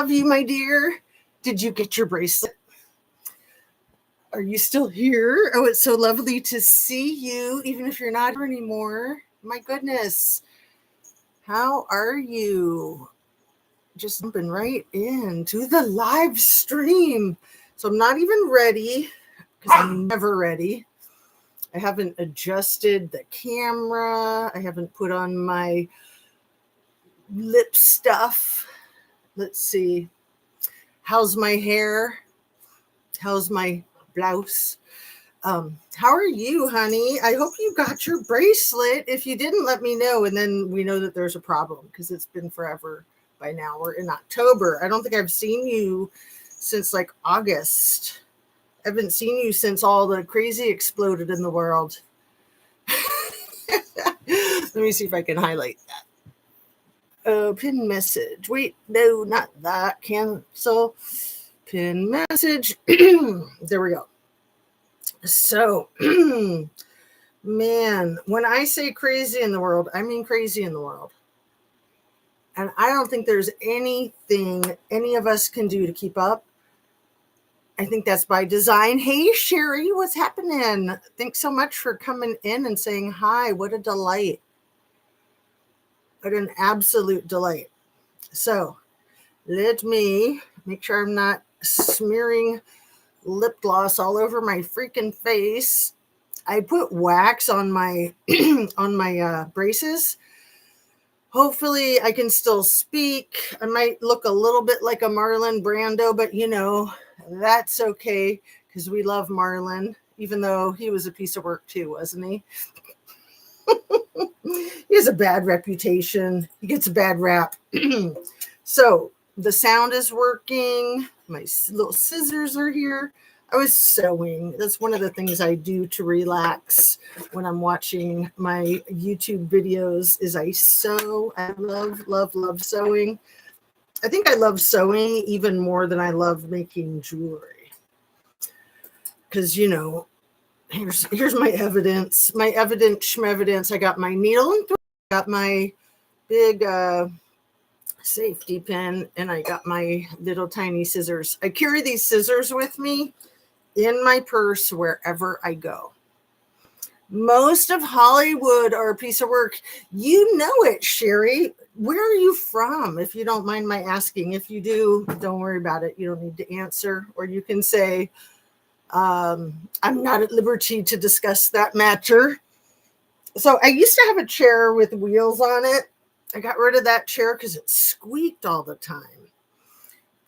Love you, my dear. Did you get your bracelet? Are you still here? Oh, it's so lovely to see you, even if you're not here anymore. My goodness. How are you? Just jumping right into the live stream. So I'm not even ready because I'm never ready. I haven't adjusted the camera. I haven't put on my lip stuff. Let's see. How's my hair? How's my blouse? How are you, honey? I hope you got your bracelet. If you didn't, let me know, and then we know that there's a problem because it's been forever by now. We're in October. I don't think I've seen you since like August. I haven't seen you since all the crazy exploded in the world. Let me see if I can highlight that. Pin message. Wait, no, not that. Cancel. Pin message. There we go. So, man, when I say crazy in the world, I mean crazy in the world. And I don't think there's anything any of us can do to keep up. I think that's by design. Hey, Sherry, what's happening? Thanks so much for coming in and saying hi. What a delight. What an absolute delight. So let me make sure I'm not smearing lip gloss all over my freaking face. I put wax on my on my braces. Hopefully I can still speak. I might look a little bit like a Marlon Brando, but you know, that's okay because we love Marlon, even though he was a piece of work too, wasn't he? He has a bad reputation. He gets a bad rap. So the sound is working. My little scissors are here. I was sewing. That's one of the things I do to relax when I'm watching my YouTube videos is I sew. I love, love, love sewing. I think I love sewing even more than I love making jewelry. Because, you know, here's my evidence. My evidence. I got my needle and thread. I got my big safety pin, and I got my little tiny scissors. I carry these scissors with me in my purse wherever I go. Most of Hollywood are a piece of work. You know it, Sherry. Where are you from, if you don't mind my asking? If you do, don't worry about it. You don't need to answer. Or you can say, I'm not at liberty to discuss that matter. So I used to have a chair with wheels on it. I got rid of that chair because it squeaked all the time.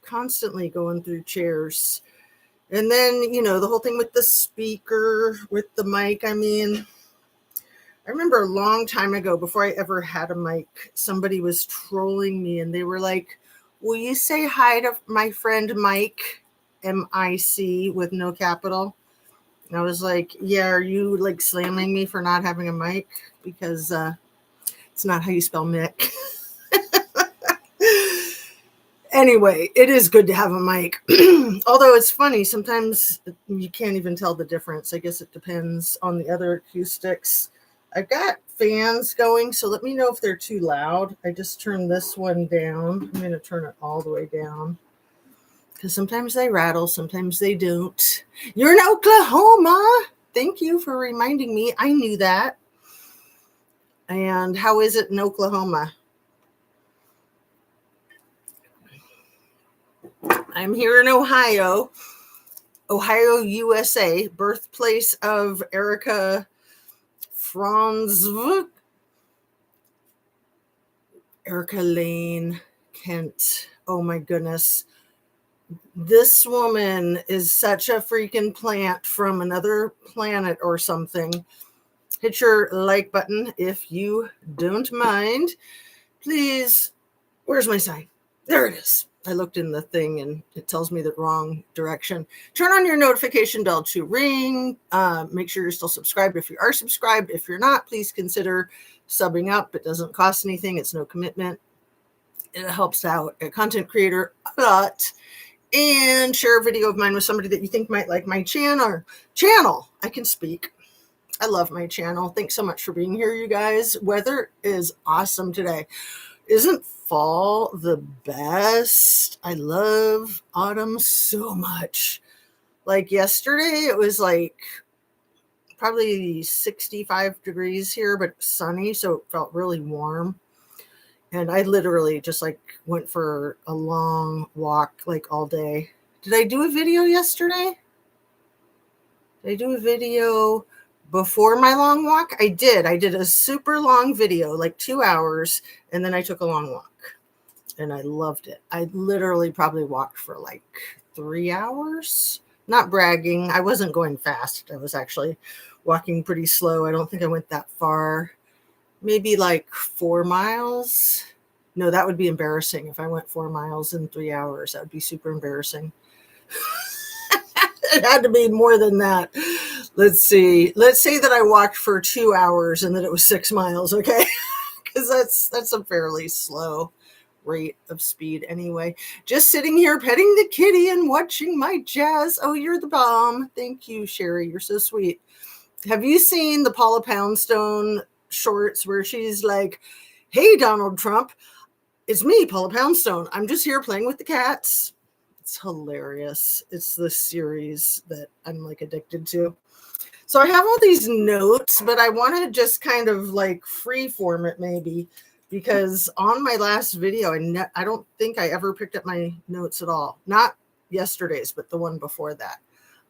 Constantly going through chairs. And then, you know, the whole thing with the speaker, with the mic. I mean, I remember a long time ago, before I ever had a mic, somebody was trolling me and they were like, will you say hi to my friend Mike, M-I-C with no capital? And I was like, yeah, are you like slamming me for not having a mic? Because it's not how you spell Mick. Anyway, it is good to have a mic. Although it's funny, sometimes you can't even tell the difference. I guess it depends on the other acoustics. I've got fans going, so let me know if they're too loud. I just turned this one down. I'm going to turn it all the way down. Because sometimes they rattle, sometimes they don't. You're in Oklahoma. Thank you for reminding me. I knew that. And how is it in Oklahoma? I'm here in Ohio, USA, birthplace of Erica Franzvuk, Erica Lane Kent. Oh my goodness. This woman is such a freaking plant from another planet or something. Hit your like button if you don't mind. Please, where's my sign? There it is. I looked in the thing and it tells me the wrong direction. Turn on your notification bell to ring. Make sure you're still subscribed if you are subscribed. If you're not, please consider subbing up. It doesn't cost anything. It's no commitment. It helps out a content creator a lot. And share a video of mine with somebody that you think might like my channel. I can speak. I love my channel. Thanks so much for being here, you guys. Weather is awesome today. Isn't fall the best? I love autumn so much. Like yesterday, it was like probably 65 degrees here, but sunny, so it felt really warm. And I literally just like went for a long walk like all day. Did I do a video yesterday? Did I do a video before my long walk? I did. I did a super long video, like 2 hours, and then I took a long walk. And I loved it. I literally probably walked for like 3 hours. Not bragging. I wasn't going fast. I was actually walking pretty slow. I don't think I went that far. Maybe like 4 miles. No, that would be embarrassing if I went 4 miles in 3 hours. That would be super embarrassing. It had to be more than that. Let's see. Let's say that I walked for 2 hours and that it was 6 miles, okay? Because that's a fairly slow rate of speed anyway. Just sitting here petting the kitty and watching my jazz. Oh, you're the bomb. Thank you, Sherry. You're so sweet. Have you seen the Paula Poundstone shorts where she's like, hey, Donald Trump, it's me, Paula Poundstone. I'm just here playing with the cats. It's hilarious. It's the series that I'm like addicted to. So I have all these notes, but I want to just kind of like free form it maybe, because on my last video, I don't think I ever picked up my notes at all. Not yesterday's, but the one before that.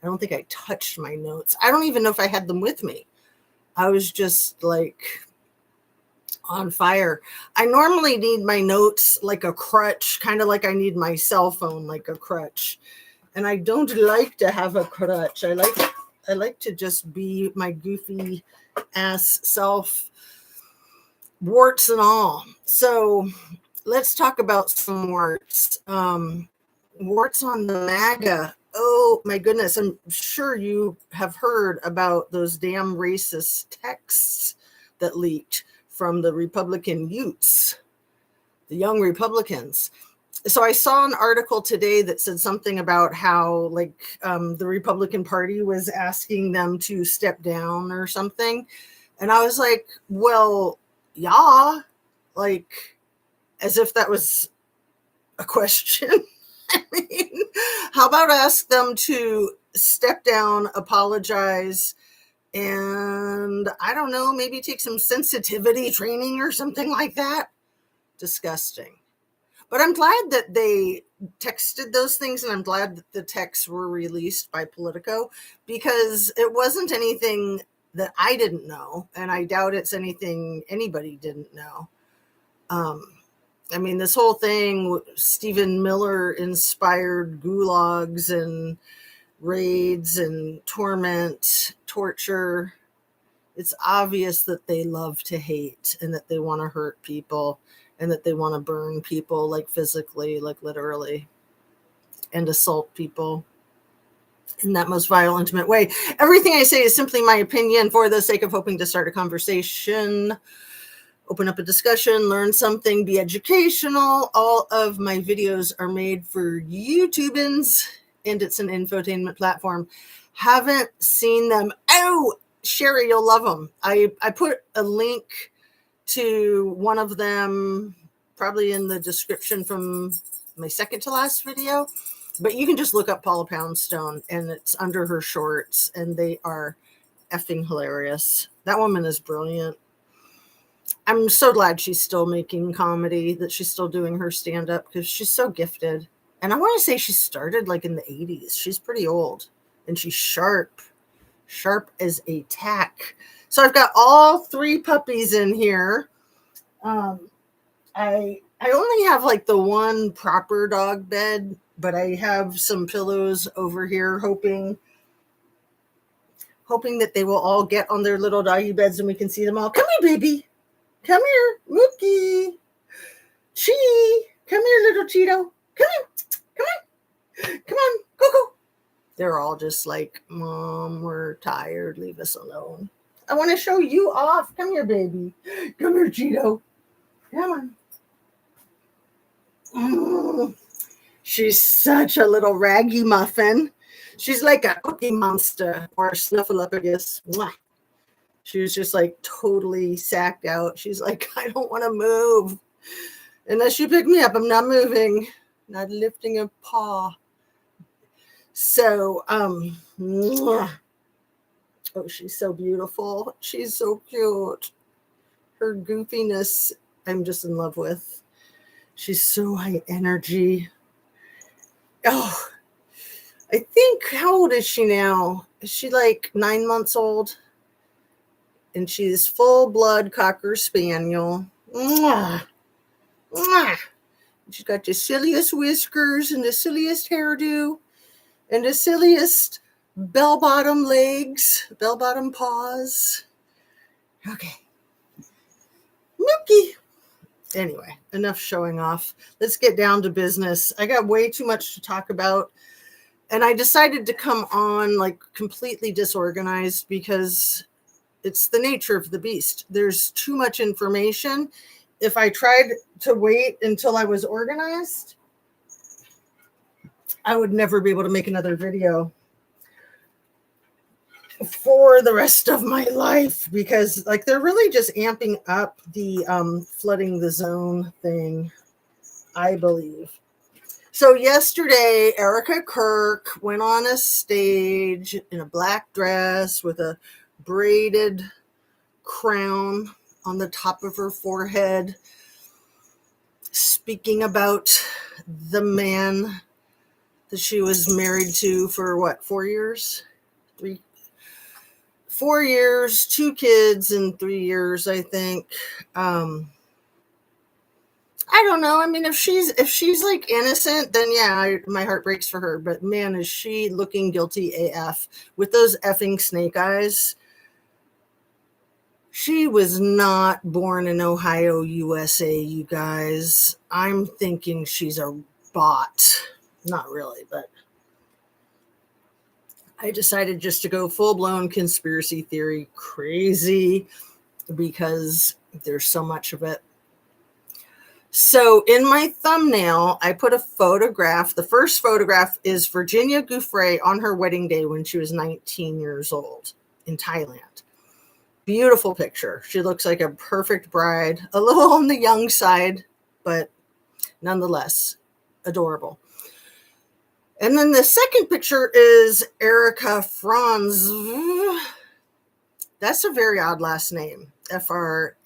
I don't think I touched my notes. I don't even know if I had them with me. I was just like on fire. I normally need my notes like a crutch, kind of like I need my cell phone like a crutch. And I don't like to have a crutch. I like to just be my goofy ass self, warts and all. So let's talk about some warts. Warts on the MAGA. Oh my goodness. I'm sure you have heard about those damn racist texts that leaked from the Republican youths, the young Republicans. So I saw an article today that said something about how like the Republican Party was asking them to step down or something. And I was like, well, yeah, like as if that was a question. I mean, how about ask them to step down, apologize, and I don't know, maybe take some sensitivity training or something like that? Disgusting. But I'm glad that they texted those things, and I'm glad that the texts were released by Politico, because it wasn't anything that I didn't know, and I doubt it's anything anybody didn't know. I mean, this whole thing, Stephen Miller inspired gulags and raids and torment, torture. It's obvious that they love to hate and that they want to hurt people and that they want to burn people, like physically, like literally, and assault people in that most vile, intimate way. Everything I say is simply my opinion for the sake of hoping to start a conversation, open up a discussion, learn something, be educational. All of my videos are made for YouTubans, and it's an infotainment platform. Haven't seen them. Oh, Sherry, you'll love them. I put a link to one of them probably in the description from my second to last video, but you can just look up Paula Poundstone and it's under her shorts, and they are effing hilarious. That woman is brilliant. I'm so glad she's still making comedy, that she's still doing her stand-up, because she's so gifted. And I want to say she started like in the 80s. She's pretty old, and she's sharp as a tack. So I've got all 3 puppies in here. I only have like the one proper dog bed, but I have some pillows over here, hoping that they will all get on their little doggy beds and we can see them all. Come here, baby. Come here, Mookie. Chi. Come here, little Cheeto. Come here. Come on. Go. They're all just like, Mom, we're tired. Leave us alone. I want to show you off. Come here, baby. Come here, Cheeto. Come on. She's such a little raggy muffin. She's like a cookie monster or a snuffleupagus. Mwah. She was just like totally sacked out. She's like, I don't want to move. Unless you pick me up, I'm not moving, not lifting a paw. So, mwah. Oh, she's so beautiful. She's so cute. Her goofiness, I'm just in love with. She's so high energy. Oh, I think, how old is she now? Is she like 9 months old? And she's full blood Cocker Spaniel. Mwah. Mwah. She's got the silliest whiskers and the silliest hairdo and the silliest bell-bottom legs, bell-bottom paws. Okay. Milky. Anyway, enough showing off. Let's get down to business. I got way too much to talk about. And I decided to come on like completely disorganized because it's the nature of the beast. There's too much information. If I tried to wait until I was organized, I would never be able to make another video for the rest of my life because like they're really just amping up the flooding the zone thing, I believe. So yesterday, Erica Kirk went on a stage in a black dress with a braided crown on the top of her forehead, speaking about the man that she was married to for what, 4 years? 4 years, 2 kids in 3 years, I think. I don't know. I mean, if she's like innocent, then yeah, my heart breaks for her. But man, is she looking guilty AF with those effing snake eyes. She was not born in Ohio, USA, you guys. I'm thinking she's a bot. Not really, but I decided just to go full-blown conspiracy theory crazy because there's so much of it. So in my thumbnail, I put a photograph. The first photograph is Virginia Giuffre on her wedding day when she was 19 years old in Thailand. Beautiful picture. She looks like a perfect bride, a little on the young side, but nonetheless adorable. And then the second picture is Erica Franz. That's a very odd last name. Frantzve.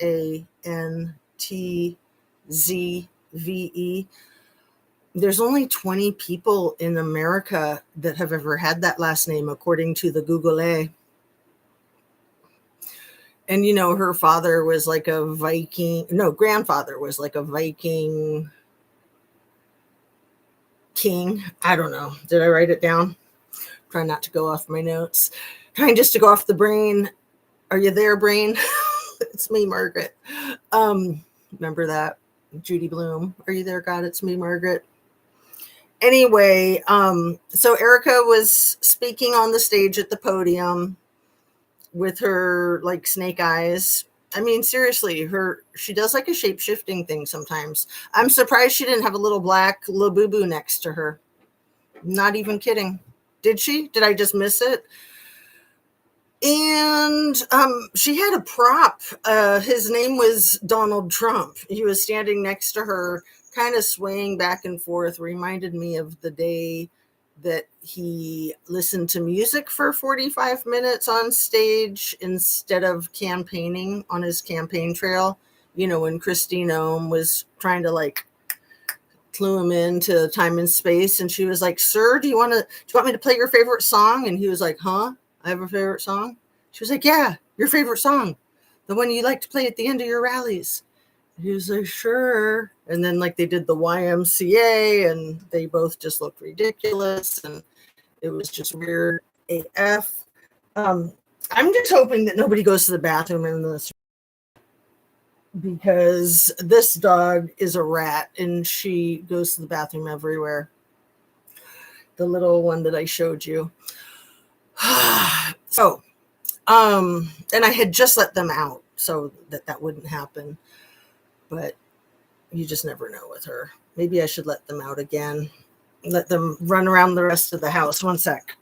There's only 20 people in America that have ever had that last name, according to the Google. And, you know, her father was like a Viking. No, grandfather was like a Viking king. I don't know. Did I write it down? Trying not to go off my notes. Trying just to go off the brain. Are you there, brain? It's me, Margaret. Remember that? Judy Bloom. Are you there, God? It's me, Margaret. Anyway, so Erica was speaking on the stage at the podium with her like snake eyes. I mean, seriously, she does like a shape-shifting thing sometimes. I'm surprised she didn't have a little black Labubu next to her. Not even kidding. Did she? Did I just miss it? And she had a prop. His name was Donald Trump. He was standing next to her, kind of swaying back and forth. Reminded me of the day that he listened to music for 45 minutes on stage instead of campaigning on his campaign trail. You know, when Christine Ohm was trying to like clue him into time and space, and she was like, "Sir, do you want me to play your favorite song?" And he was like, "Huh? I have a favorite song?" She was like, "Yeah, your favorite song, the one you like to play at the end of your rallies." He was like, "Sure." And then like they did the YMCA and they both just looked ridiculous and it was just weird AF. I'm just hoping that nobody goes to the bathroom in this because this dog is a rat and she goes to the bathroom everywhere. The little one that I showed you. So, and I had just let them out so that wouldn't happen. But you just never know with her. Maybe I should let them out again. Let them run around the rest of the house. One sec.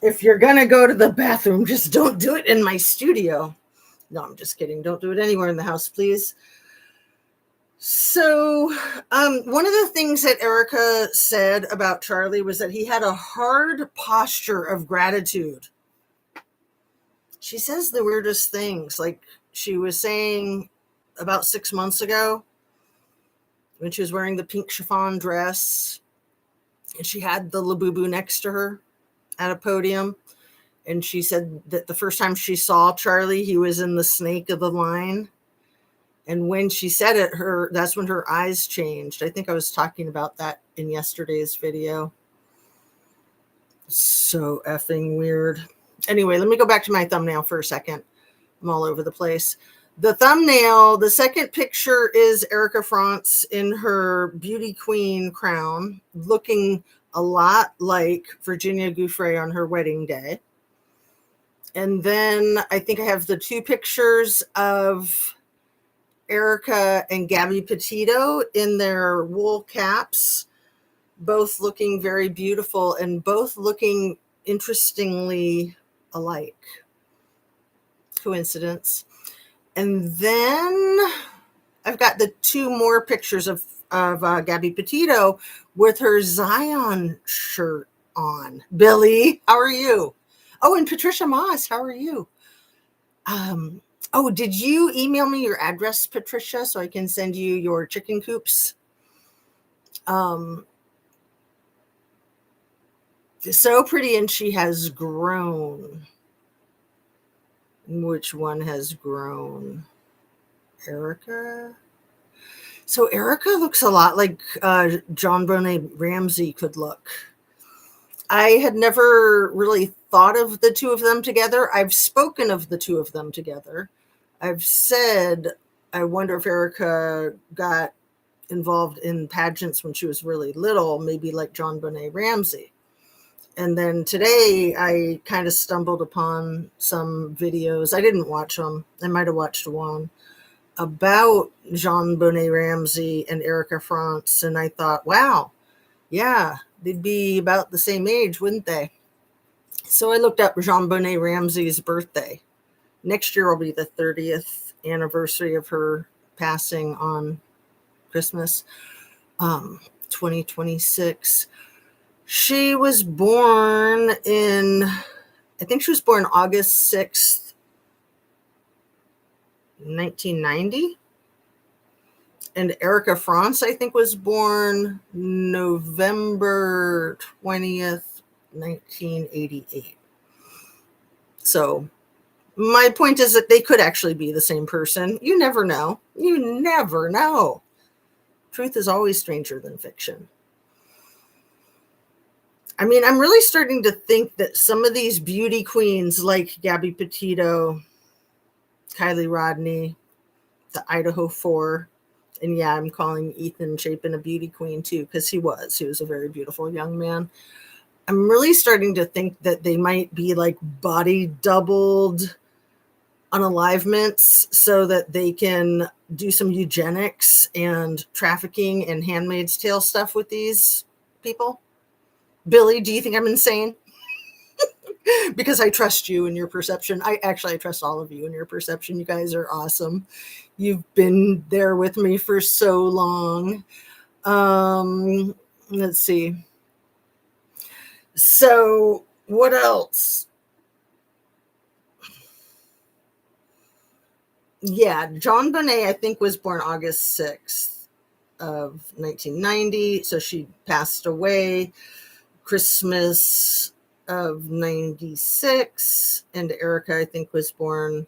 If you're going to go to the bathroom, just don't do it in my studio. No, I'm just kidding. Don't do it anywhere in the house, please. So one of the things that Erica said about Charlie was that he had a hard posture of gratitude. She says the weirdest things. Like she was saying about 6 months ago when she was wearing the pink chiffon dress and she had the Labubu next to her at a podium. And she said that the first time she saw Charlie, he was in the snake of the line. And when she said it, that's when her eyes changed. I think I was talking about that in yesterday's video. So effing weird. Anyway, let me go back to my thumbnail for a second. I'm all over the place. The thumbnail, the second picture is Erica France in her beauty queen crown, looking a lot like Virginia Giuffre on her wedding day. And then I think I have the two pictures of Erica and Gabby Petito in their wool caps, both looking very beautiful and both looking interestingly alike. Coincidence. And then I've got the two more pictures of Gabby Petito with her Zion shirt on. Billy, how are you? Oh, and Patricia Moss, how are you? Oh, did you email me your address, Patricia, so I can send you your chicken coops? So pretty, and she has grown. Which one has grown? Erica? So Erica looks a lot like John Bonet Ramsey could look. I had never really thought of the two of them together. I've spoken of the two of them together. I've said, I wonder if Erica got involved in pageants when she was really little, maybe like John Bonet Ramsey. And then today I kind of stumbled upon some videos. I didn't watch them. I might have watched one about John Bonet Ramsey and Erica France. And I thought, wow, yeah, they'd be about the same age, wouldn't they? So I looked up Jean Bonet Ramsey's birthday. Next year will be the 30th anniversary of her passing on Christmas, 2026. She was born I think she was born August 6th, 1990. And Erica France, I think, was born November 20th, 1988. So my point is that they could actually be the same person. You never know. You never know. Truth is always stranger than fiction. I mean, I'm really starting to think that some of these beauty queens like Gabby Petito, Kylie Rodney, the Idaho 4, and yeah, I'm calling Ethan Chapin a beauty queen too, because he was a very beautiful young man. I'm really starting to think that they might be like body doubled unalivements so that they can do some eugenics and trafficking and Handmaid's Tale stuff with these people. Billy, do you think I'm insane? Because I trust you and your perception. I trust all of you and your perception. You guys are awesome. You've been there with me for so long. Let's see. So what else? Yeah, John Bonet, I think, was born August 6th of 1990. So she passed away Christmas of 96. And Erica, I think, was born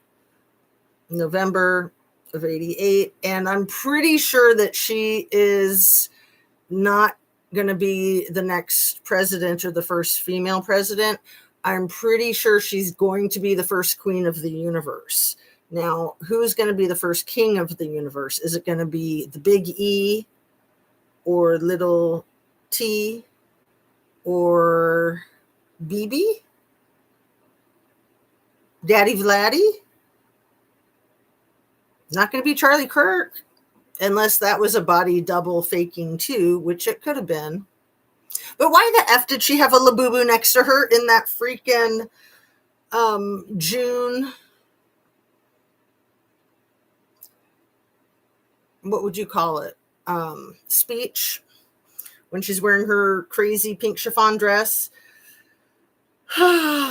November of 88. And I'm pretty sure that she is not going to be the next president or the first female president. I'm pretty sure she's going to be the first queen of the universe. Now, who's going to be the first king of the universe? Is it going to be the big E or little T or BB? Daddy Vladdy? Not going to be Charlie Kirk, unless that was a body double faking too, which it could have been. But why the F did she have a Labubu next to her in that freaking June? What would you call it? Speech, when she's wearing her crazy pink chiffon dress.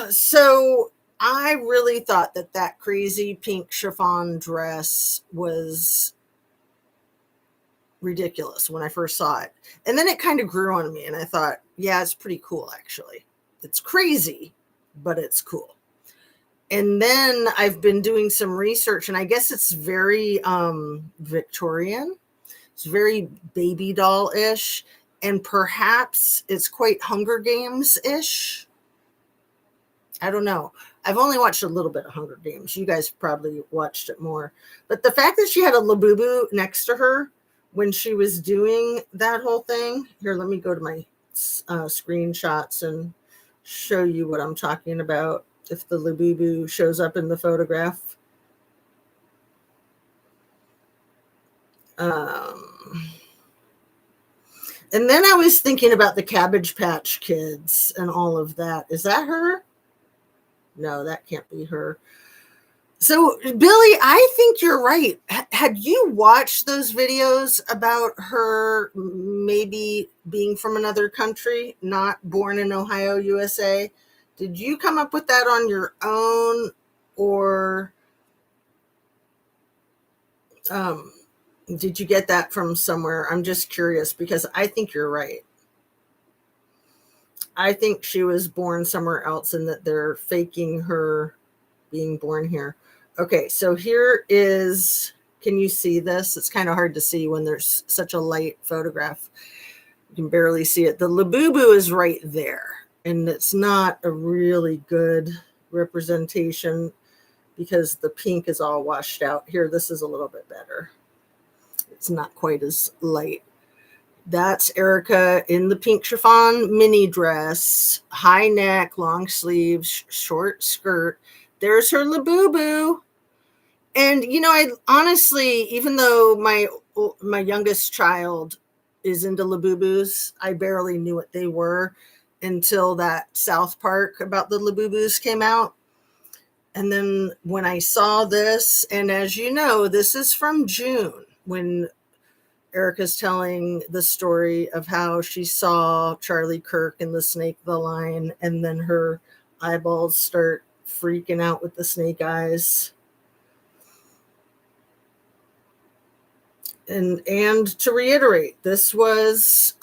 So I really thought that that crazy pink chiffon dress was ridiculous when I first saw it. And then it kind of grew on me and I thought, yeah, it's pretty cool actually. It's crazy, but it's cool. And then I've been doing some research and I guess it's very Victorian. It's very baby doll-ish, and perhaps it's quite Hunger Games-ish. I don't know. I've only watched a little bit of Hunger Games. You guys probably watched it more. But the fact that she had a Labubu next to her when she was doing that whole thing. Here, let me go to my screenshots and show you what I'm talking about. If the Labubu shows up in the photograph. And then I was thinking about the Cabbage Patch Kids and all of that. Is that her? No, that can't be her. So, Billy, I think you're right. Had you watched those videos about her maybe being from another country, not born in Ohio, USA? Did you come up with that on your own, or did you get that from somewhere? I'm just curious because I think you're right. I think she was born somewhere else and that they're faking her being born here. Okay, so here is, can you see this? It's kind of hard to see when there's such a light photograph. You can barely see it. The Labubu is right there, and it's not a really good representation because the pink is all washed out. Here, this is a little bit better. It's not quite as light. That's Erica in the pink chiffon mini dress, high neck, long sleeves, short skirt. There's her Labubu. And, you know, I honestly, even though my youngest child is into Labubus, I barely knew what they were until that South Park about the Labubus came out. And then when I saw this, and as you know, this is from June, when Erica's telling the story of how she saw Charlie Kirk in the Snake the Line, and then her eyeballs start freaking out with the snake eyes. And to reiterate, this was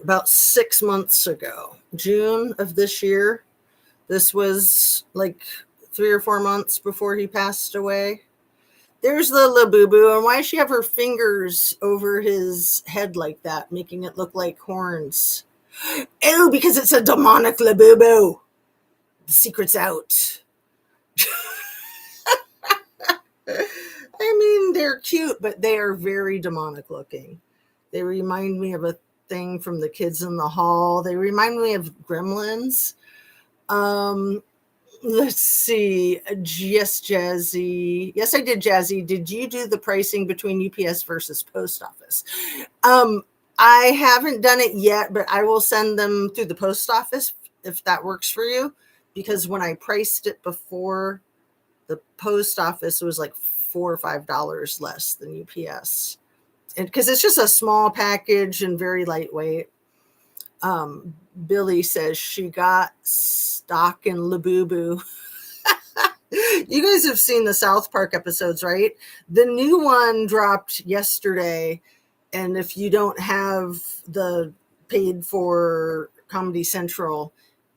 about 6 months ago, June of this year. This was like 3 or 4 months before he passed away. There's the Labubu. And why does she have her fingers over his head like that, making it look like horns? Oh, because it's a demonic Labubu. The secret's out. I mean, they're cute, but they are very demonic looking. They remind me of a thing from the Kids in the Hall. They remind me of Gremlins. Let's see. Yes, Jazzy. Yes, I did, Jazzy. Did you do the pricing between UPS versus post office? I haven't done it yet, but I will send them through the post office if that works for you. Because when I priced it before, the post office was like $4 or $5 less than UPS. And because it's just a small package and very lightweight. Billy says she got stock in Labubu. You guys have seen the South Park episodes, right? The new one dropped yesterday. And if you don't have the paid for Comedy Central,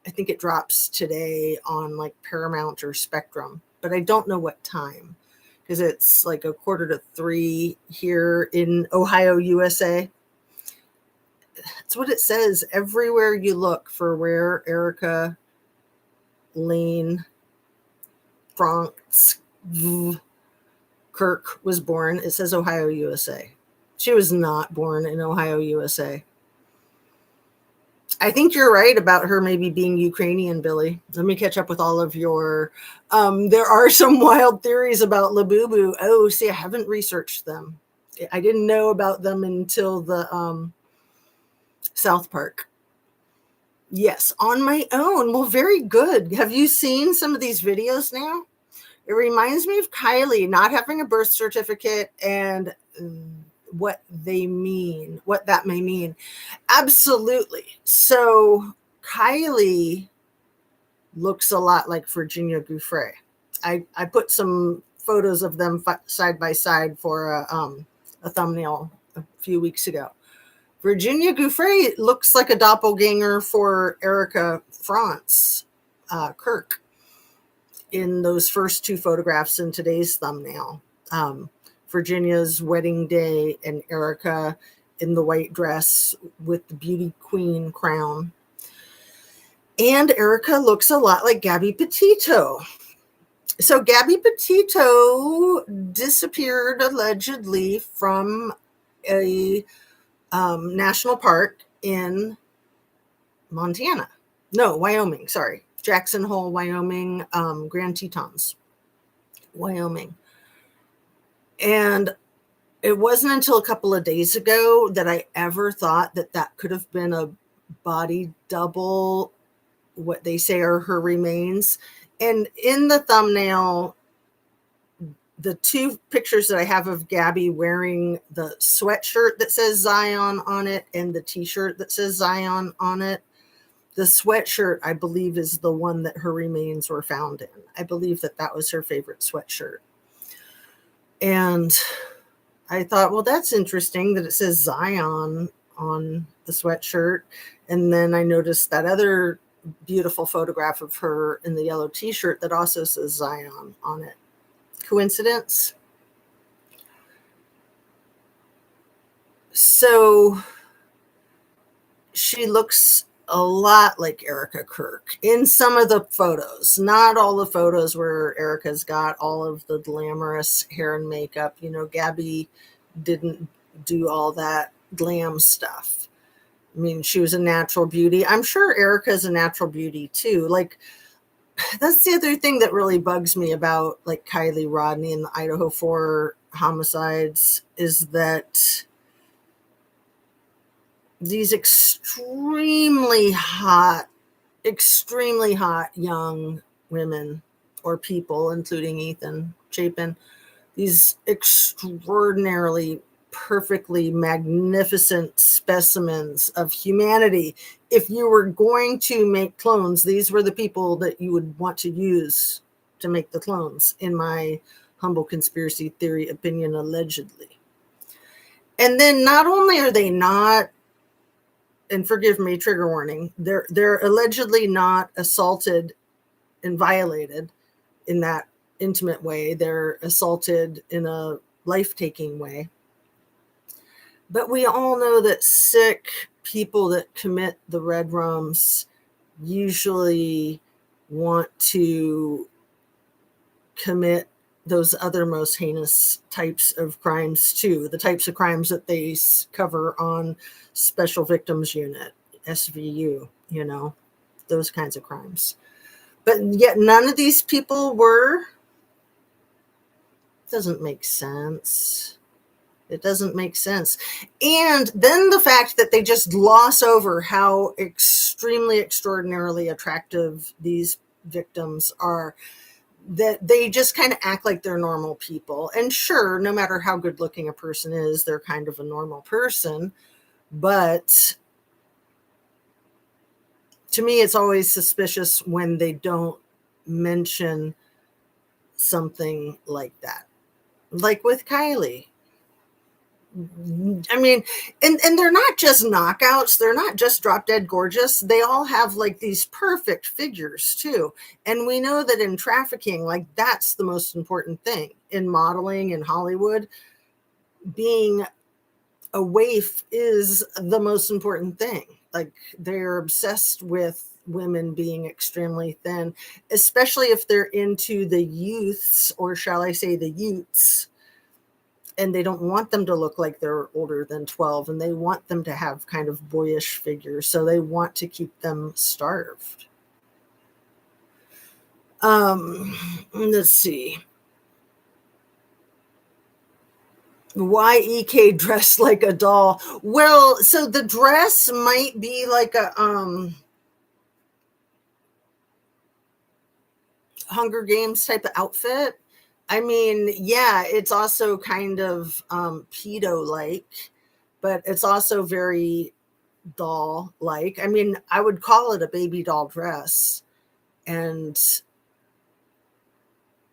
I think it drops today on like Paramount or Spectrum. But I don't know what time, because it's like 2:45 here in Ohio, USA. That's what it says everywhere you look for where Erica Lane Franks Kirk was born. It says Ohio, USA. She was not born in Ohio, USA. I think you're right about her maybe being Ukrainian, Billy. Let me catch up with all of your... there are some wild theories about Labubu. Oh, see, I haven't researched them. I didn't know about them until the South Park. Yes, on my own. Well, very good. Have you seen some of these videos now? It reminds me of Kylie not having a birth certificate and what they mean, what that may mean. Absolutely. So Kylie looks a lot like Virginia Giuffre. I put some photos of them side by side for a thumbnail a few weeks ago. Virginia Giuffre looks like a doppelganger for Erica France Kirk in those first two photographs in today's thumbnail. Virginia's wedding day and Erica in the white dress with the beauty queen crown. And Erica looks a lot like Gabby Petito. So Gabby Petito disappeared allegedly from a national park in Montana. No, Wyoming, sorry. Jackson Hole, Wyoming, Grand Tetons, Wyoming. And it wasn't until a couple of days ago that I ever thought that that could have been a body double, what they say are her remains. And in the thumbnail, the two pictures that I have of Gabby wearing the sweatshirt that says Zion on it and the t-shirt that says Zion on it, the sweatshirt, I believe, is the one that her remains were found in. I believe that that was her favorite sweatshirt. And I thought, well, that's interesting that it says Zion on the sweatshirt. And then I noticed that other beautiful photograph of her in the yellow t-shirt that also says Zion on it. Coincidence? So she looks a lot like Erica Kirk in some of the photos. Not all the photos where Erica's got all of the glamorous hair and makeup. You know, Gabby didn't do all that glam stuff. I mean, she was a natural beauty. I'm sure Erica's a natural beauty too. Like, that's the other thing that really bugs me about like Kylie Rodney and the Idaho 4 homicides is that these extremely hot young women or people, including Ethan Chapin, these extraordinarily perfectly magnificent specimens of humanity. If you were going to make clones, these were the people that you would want to use to make the clones, in my humble conspiracy theory opinion, allegedly. And then not only are they not, and forgive me, trigger warning, they're allegedly not assaulted and violated in that intimate way. They're assaulted in a life-taking way. But we all know that sick people that commit the red rums usually want to commit those other most heinous types of crimes too, the types of crimes that they cover on Special Victims Unit, SVU, you know, those kinds of crimes. But yet none of these people were. Doesn't make sense. It doesn't make sense. And then the fact that they just gloss over how extremely, extraordinarily attractive these victims are, that they just kind of act like they're normal people. And sure, no matter how good looking a person is, they're kind of a normal person. But to me, it's always suspicious when they don't mention something like that. Like with Kylie. I mean, and they're not just knockouts. They're not just drop dead gorgeous. They all have like these perfect figures too. And we know that in trafficking, like that's the most important thing in modeling in Hollywood. Being a waif is the most important thing. Like they're obsessed with women being extremely thin, especially if they're into the youths, or shall I say the youths. And they don't want them to look like they're older than 12, and they want them to have kind of boyish figures. So they want to keep them starved. Let's see. Why EK dressed like a doll? Well, so the dress might be like a Hunger Games type of outfit. I mean, yeah, it's also kind of pedo like, but it's also very doll like. I mean, I would call it a baby doll dress. And,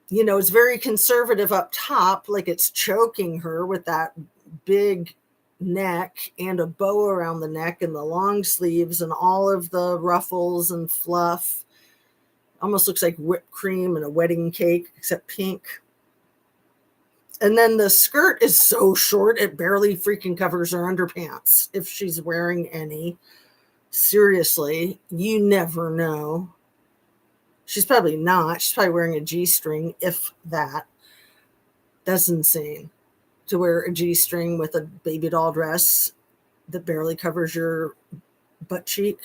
you know, it's very conservative up top, like it's choking her with that big neck and a bow around the neck and the long sleeves and all of the ruffles and fluff. Almost looks like whipped cream and a wedding cake, except pink. And then the skirt is so short, it barely freaking covers her underpants, if she's wearing any. Seriously, you never know. She's probably not. She's probably wearing a G-string, if that. That's insane. To wear a G-string with a baby doll dress that barely covers your butt cheek.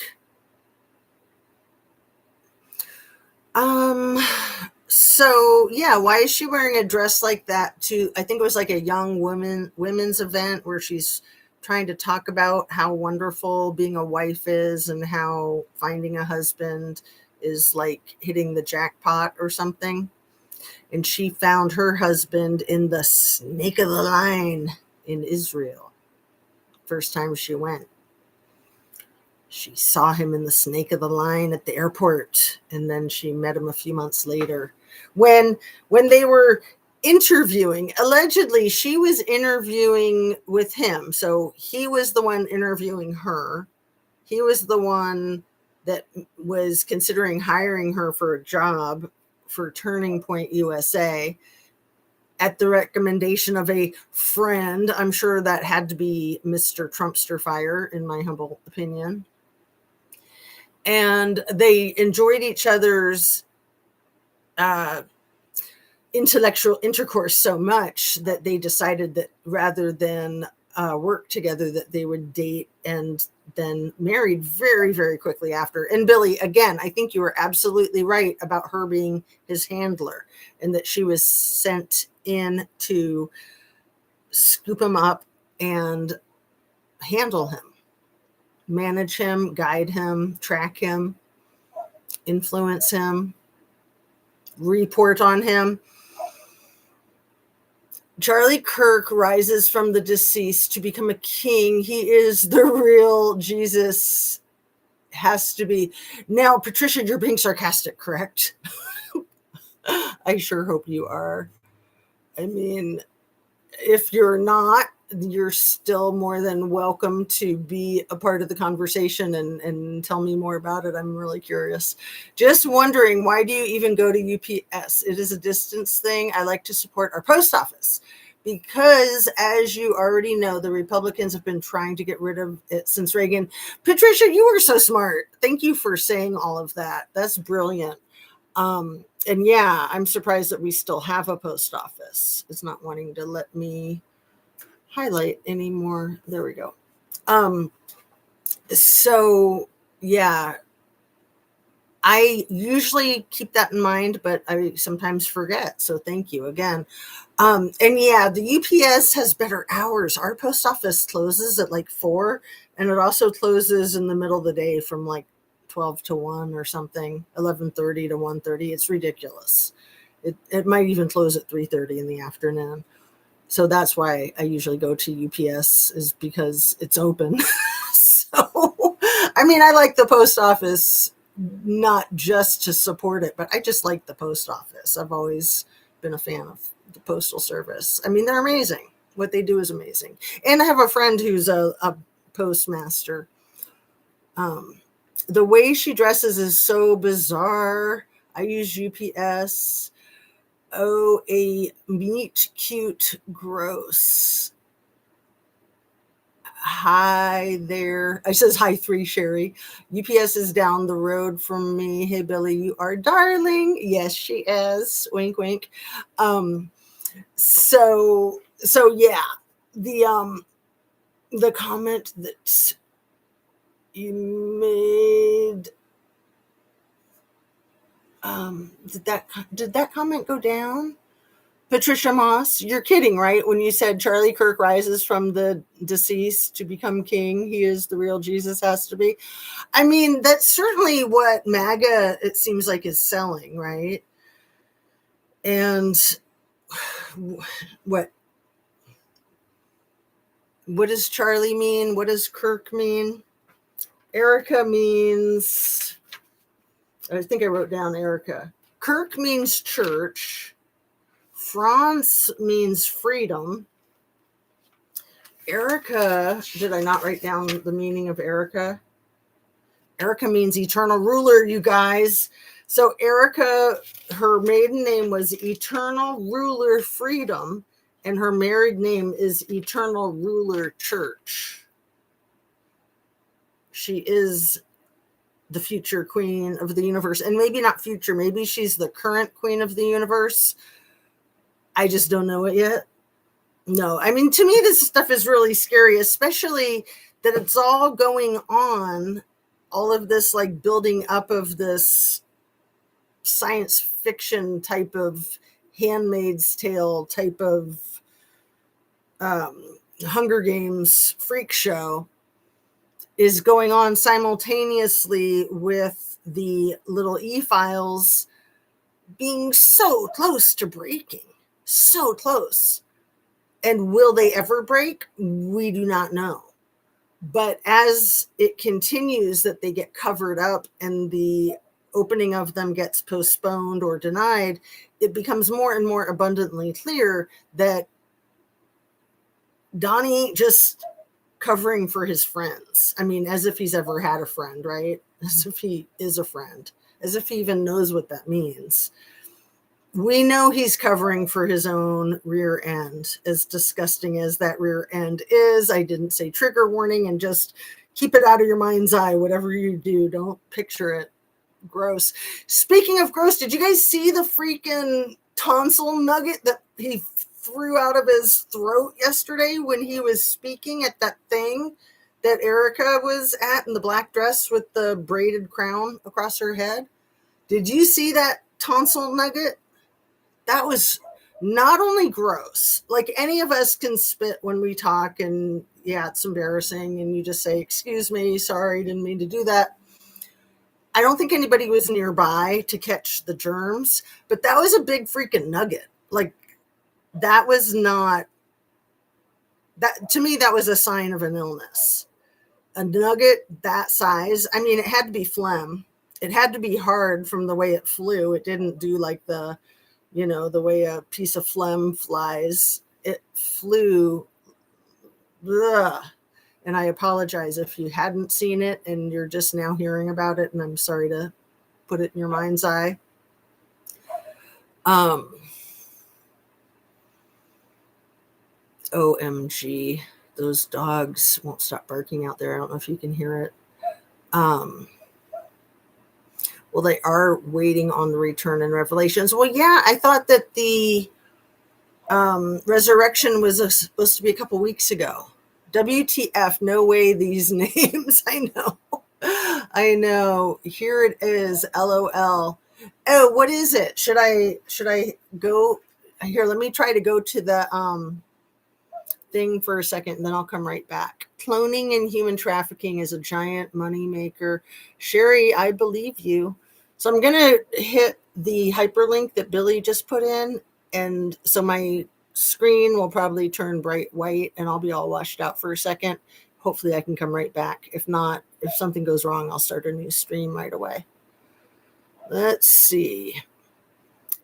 So yeah, why is she wearing a dress like that to, I think it was like a young women's event where she's trying to talk about how wonderful being a wife is and how finding a husband is like hitting the jackpot or something. And she found her husband in the snake of the line in Israel. First time she went. She saw him in the snake of the line at the airport, and then she met him a few months later when they were interviewing. Allegedly, she was interviewing with him, so he was the one interviewing her. He was the one that was considering hiring her for a job for Turning Point USA at the recommendation of a friend. I'm sure that had to be Mr. Trumpster Fire, in my humble opinion. And they enjoyed each other's intellectual intercourse so much that they decided that rather than work together, that they would date, and then married very, very quickly after. And Billy, again, I think you were absolutely right about her being his handler, and that she was sent in to scoop him up and handle him, manage him, guide him, track him, influence him, report on him. Charlie Kirk rises from the deceased to become a king. He is the real Jesus. Has to be. Now, Patricia, you're being sarcastic, correct? I sure hope you are. I mean, if you're not, you're still more than welcome to be a part of the conversation and tell me more about it. I'm really curious. Just wondering, why do you even go to UPS? It is a distance thing. I like to support our post office because, as you already know, the Republicans have been trying to get rid of it since Reagan. Patricia, you were so smart. Thank you for saying all of that. That's brilliant. And yeah, I'm surprised that we still have a post office. It's not wanting to let me highlight anymore. There we go. So yeah, I usually keep that in mind, but I sometimes forget. So thank you again. And yeah, the UPS has better hours. Our post office closes at like 4, and it also closes in the middle of the day from like 12 to 1 or something, 11:30 to 1:30. It's ridiculous. It might even close at 3:30 in the afternoon. So that's why I usually go to UPS, is because it's open. So, I mean, I like the post office not just to support it, but I just like the post office. I've always been a fan of the postal service. I mean, they're amazing. What they do is amazing. And I have a friend who's a postmaster. The way she dresses is so bizarre. I use UPS. Oh, a meet cute gross. Hi there. I says hi 3, Sherry. UPS is down the road from me. Hey Billy, you are darling. Yes, she is. Wink wink. So yeah. The comment that you made, did that comment go down? Patricia Moss, you're kidding, right? When you said Charlie Kirk rises from the deceased to become king, he is the real Jesus, has to be. I mean, that's certainly what MAGA, it seems like, is selling, right? And what does Charlie mean? What does Kirk mean? Erica means, I think I wrote down Erica. Kirk means church. France means freedom. Erica, did I not write down the meaning of Erica? Erica means eternal ruler, you guys. So Erica, her maiden name was Eternal Ruler Freedom, and her married name is Eternal Ruler Church. She is the future queen of the universe, and maybe not future, maybe she's the current queen of the universe. I just don't know it yet. No, I mean, to me, this stuff is really scary, especially that it's all going on, all of this like building up of this science fiction type of Handmaid's Tale type of Hunger Games freak show is going on simultaneously with the little e-files being so close to breaking, so close. And will they ever break? We do not know. But as it continues that they get covered up and the opening of them gets postponed or denied, it becomes more and more abundantly clear that Donnie ain't just covering for his friends. I mean, as if he's ever had a friend, right? As if he is a friend, as if he even knows what that means. We know he's covering for his own rear end, as disgusting as that rear end is. I didn't say trigger warning, and just keep it out of your mind's eye. Whatever you do, don't picture it. Gross. Speaking of gross, did you guys see the freaking tonsil nugget that he threw out of his throat yesterday when he was speaking at that thing that Erica was at in the black dress with the braided crown across her head? Did you see that tonsil nugget? That was not only gross, like any of us can spit when we talk, and yeah, it's embarrassing, and you just say, excuse me, sorry, didn't mean to do that. I don't think anybody was nearby to catch the germs, but that was a big freaking nugget. Like, that was not, that to me, that was a sign of an illness. A nugget that size, I mean, it had to be phlegm. It had to be hard from the way it flew. It didn't do like the way a piece of phlegm flies. It flew. Ugh. And I apologize if you hadn't seen it and you're just now hearing about it, and I'm sorry to put it in your mind's eye. OMG, those dogs won't stop barking out there. I don't know if you can hear it. Well, they are waiting on the return in Revelations. Well, yeah, I thought that the resurrection was supposed to be a couple weeks ago. WTF, no way these names. I know. Here it is, LOL. Oh, what is it? Should I go here? Let me try to go to the thing for a second, and then I'll come right back. Cloning and human trafficking is a giant money maker. Sherry, I believe you. So I'm going to hit the hyperlink that Billy just put in, and so my screen will probably turn bright white, and I'll be all washed out for a second. Hopefully I can come right back. If not, if something goes wrong, I'll start a new stream right away. Let's see.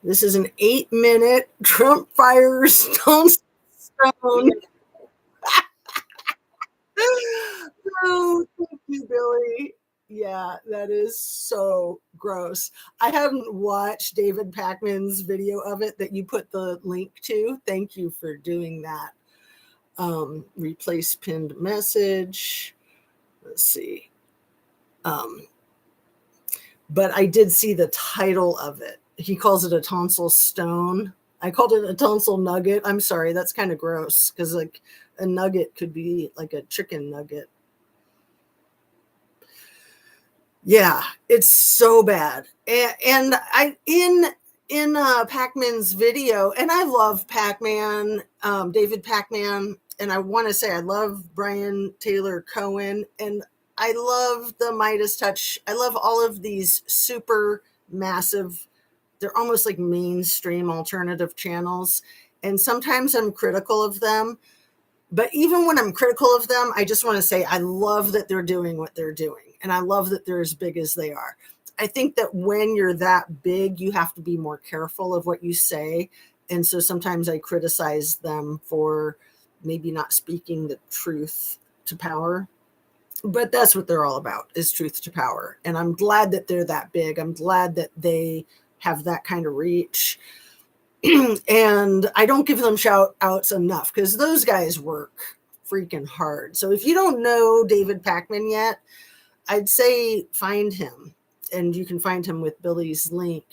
This is an 8-minute Trump fires stone. Oh, thank you, Billy. Yeah, that is so gross. I haven't watched David Pakman's video of it that you put the link to. Thank you for doing that. Replace pinned message. Let's see. But I did see the title of it. He calls it a tonsil stone. I called it a tonsil nugget. I'm sorry, that's kind of gross, because like a nugget could be like a chicken nugget. Yeah, it's so bad. And I in in Pac-Man's video, and I love Pac-Man, David Pac-Man, and I want to say I love Brian Taylor Cohen, and I love the Midas Touch. I love all of these super massive, they're almost like mainstream alternative channels. And sometimes I'm critical of them. But even when I'm critical of them, I just want to say I love that they're doing what they're doing. And I love that they're as big as they are. I think that when you're that big, you have to be more careful of what you say. And so sometimes I criticize them for maybe not speaking the truth to power. But that's what they're all about, is truth to power. And I'm glad that they're that big. I'm glad that they have that kind of reach. And I don't give them shout outs enough because those guys work freaking hard. So if you don't know David Pac-Man yet, I'd say find him. And you can find him with Billy's link.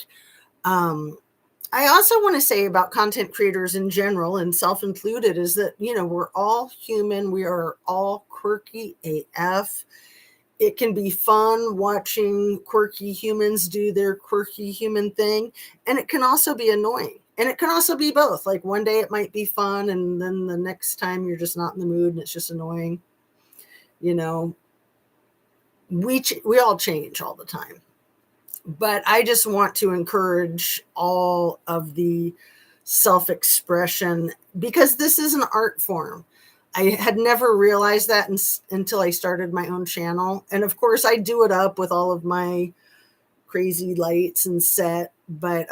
I also want to say about content creators in general, and self-included, is that, you know, we're all human. We are all quirky AF. It can be fun watching quirky humans do their quirky human thing. And it can also be annoying. And it can also be both. Like one day it might be fun, and then the next time you're just not in the mood and it's just annoying. You know, we all change all the time. But I just want to encourage all of the self-expression, because this is an art form. I had never realized that until I started my own channel. And of course, I do it up with all of my crazy lights and set. But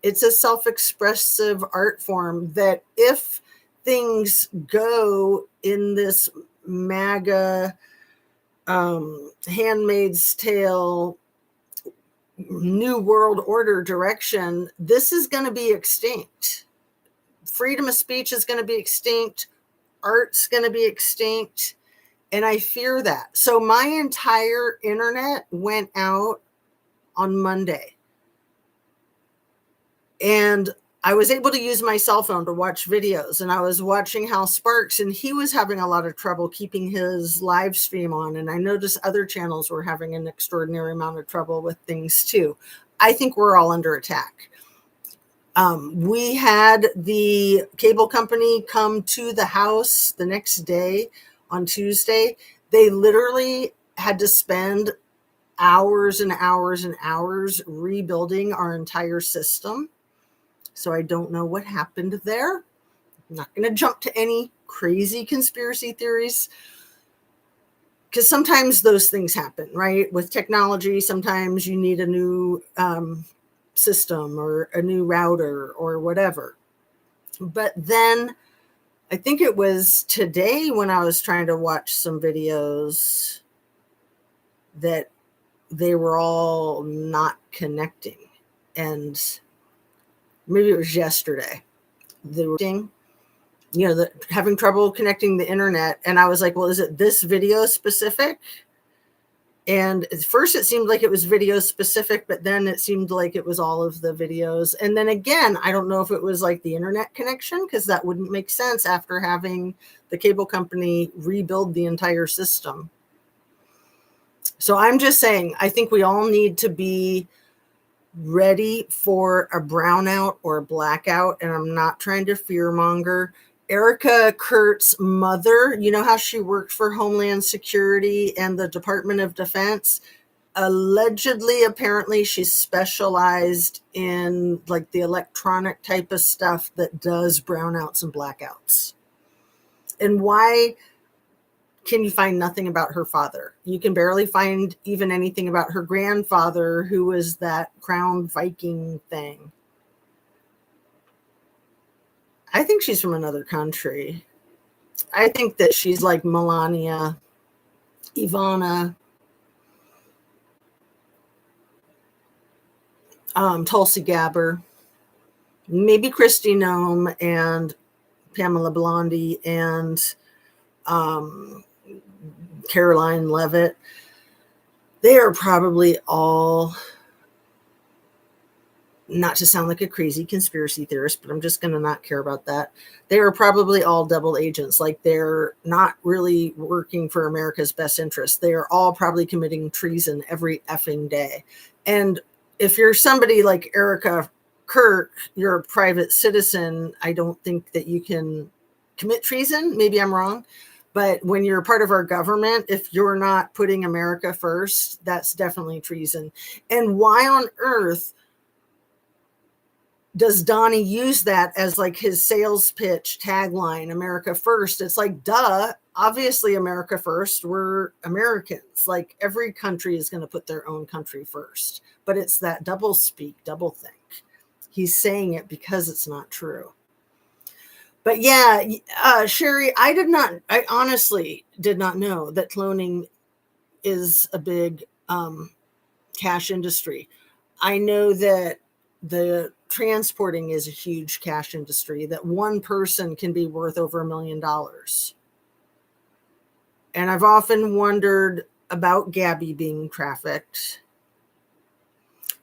it's a self-expressive art form that if things go in this MAGA, Handmaid's Tale, New World Order direction, this is going to be extinct. Freedom of speech is going to be extinct. Art's going to be extinct. And I fear that. So my entire internet went out on Monday. And I was able to use my cell phone to watch videos. And I was watching Hal Sparks, and he was having a lot of trouble keeping his live stream on. And I noticed other channels were having an extraordinary amount of trouble with things too. I think we're all under attack. We had the cable company come to the house the next day on Tuesday. They literally had to spend hours and hours and hours rebuilding our entire system. So I don't know what happened there. I'm not going to jump to any crazy conspiracy theories, because sometimes those things happen, right? With technology, sometimes you need a new system or a new router or whatever. But then I think it was today when I was trying to watch some videos that they were all not connecting. And maybe it was yesterday. They were, you know, having trouble connecting the internet. And I was like, well, is it this video specific? And at first it seemed like it was video specific, but then it seemed like it was all of the videos. And then again, I don't know if it was like the internet connection, because that wouldn't make sense after having the cable company rebuild the entire system. So I'm just saying, I think we all need to be ready for a brownout or a blackout. And I'm not trying to fearmonger. Erica Kurt's mother, you know how she worked for Homeland Security and the Department of Defense? Allegedly, apparently, she specialized in like the electronic type of stuff that does brownouts and blackouts. And why can you find nothing about her father? You can barely find even anything about her grandfather, who was that crowned Viking thing. I think she's from another country. I think that she's like Melania, Ivana, Tulsi Gabbard, maybe Kristi Noem and Pamela Blondie and Caroline Levitt. They are probably all, not to sound like a crazy conspiracy theorist, but I'm just going to not care about that. They are probably all double agents. Like, they're not really working for America's best interest. They are all probably committing treason every effing day. And if you're somebody like Erica Kirk, you're a private citizen. I don't think that you can commit treason. Maybe I'm wrong. But when you're part of our government, if you're not putting America first, that's definitely treason. And why on earth does Donnie use that as like his sales pitch tagline, America first? It's like, duh, obviously America first. We're Americans. Like every country is going to put their own country first. But it's that double speak, double think. He's saying it because it's not true. But yeah, Sherry, I honestly did not know that cloning is a big cash industry. I know that the transporting is a huge cash industry, that one person can be worth over $1 million. And I've often wondered about Gabby being trafficked.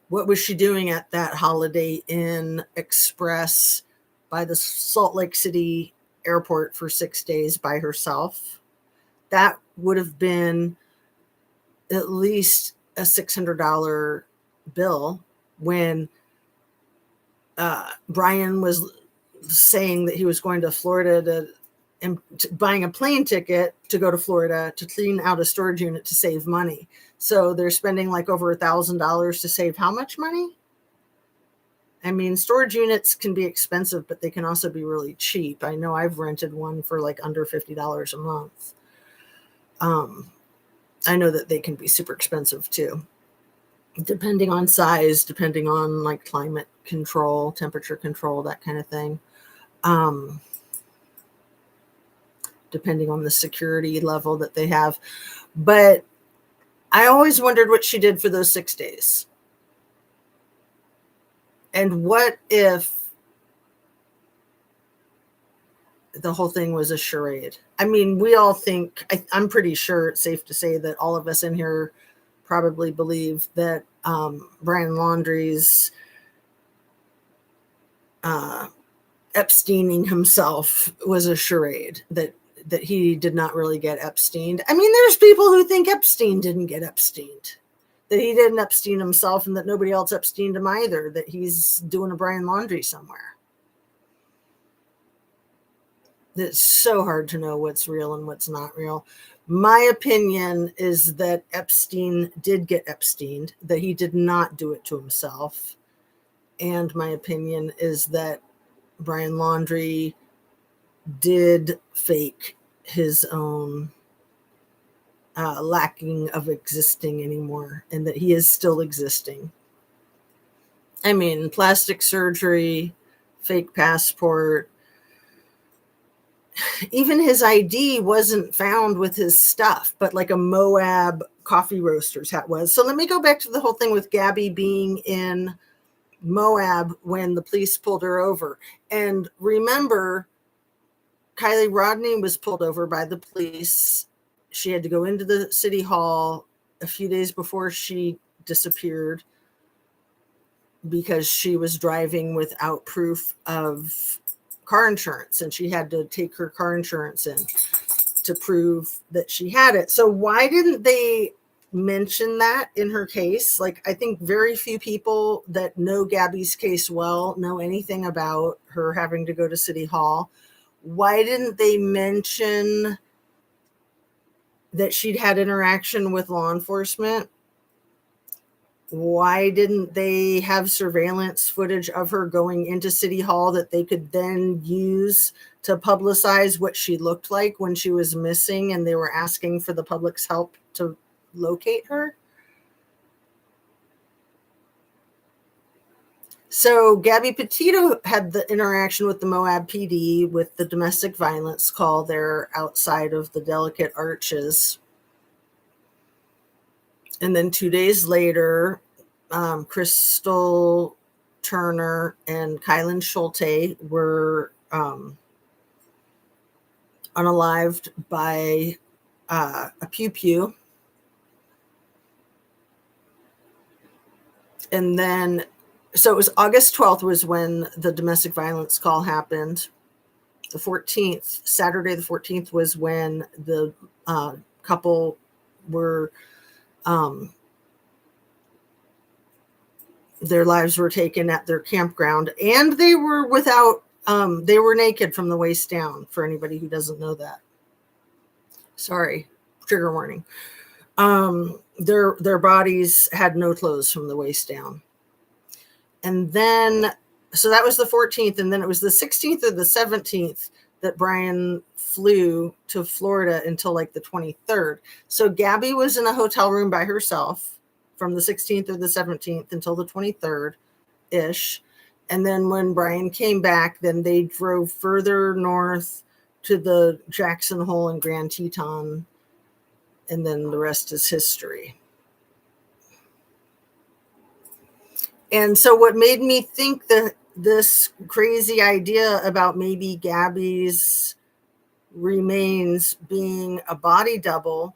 What was she doing at that Holiday Inn Express by the Salt Lake City airport for 6 days by herself? That would have been at least a $600 bill when Brian was saying that he was going to Florida and buying a plane ticket to go to Florida to clean out a storage unit to save money. So they're spending like over $1,000 to save how much money? I mean, storage units can be expensive, but they can also be really cheap. I know I've rented one for like under $50 a month. I know that they can be super expensive too, depending on size, depending on like climate control, temperature control, that kind of thing. Depending on the security level that they have. But I always wondered what she did for those 6 days. And what if the whole thing was a charade? I mean, we all think, I'm pretty sure it's safe to say that all of us in here probably believe that Brian Laundrie's Epsteining himself was a charade, that he did not really get Epsteined. I mean, there's people who think Epstein didn't get Epsteined, that he didn't Epstein himself and that nobody else Epsteined him either, that he's doing a Brian Laundrie somewhere. It's so hard to know what's real and what's not real. My opinion is that Epstein did get Epsteined, that he did not do it to himself. And my opinion is that Brian Laundrie did fake his own lacking of existing anymore, and that he is still existing. I mean, plastic surgery, fake passport, even his ID wasn't found with his stuff, but like a Moab coffee roaster's hat was. So let me go back to the whole thing with Gabby being in Moab when the police pulled her over. And remember, Kylie Rodney was pulled over by the police. She had to go into the city hall a few days before she disappeared because she was driving without proof of car insurance, and she had to take her car insurance in to prove that she had it. So why didn't they mention that in her case? Like, I think very few people that know Gabby's case well know anything about her having to go to City Hall. Why didn't they mention that she'd had interaction with law enforcement? Why didn't they have surveillance footage of her going into City Hall that they could then use to publicize what she looked like when she was missing and they were asking for the public's help to locate her? So Gabby Petito had the interaction with the Moab PD with the domestic violence call there outside of the Delicate Arches. And then 2 days later, Crystal Turner and Kylan Schulte were unalived by a pew-pew. And then, so it was August 12th was when the domestic violence call happened. The 14th, Saturday the 14th, was when the couple were their lives were taken at their campground, and they were without, they were naked from the waist down, for anybody who doesn't know that. Sorry, trigger warning. Their bodies had no clothes from the waist down. And then, so that was the 14th, and then it was the 16th or the 17th that Brian flew to Florida until like the 23rd. So Gabby was in a hotel room by herself from the 16th or the 17th until the 23rd ish. And then when Brian came back, then they drove further north to the Jackson Hole and Grand Teton. And then the rest is history. And so what made me think that this crazy idea about maybe Gabby's remains being a body double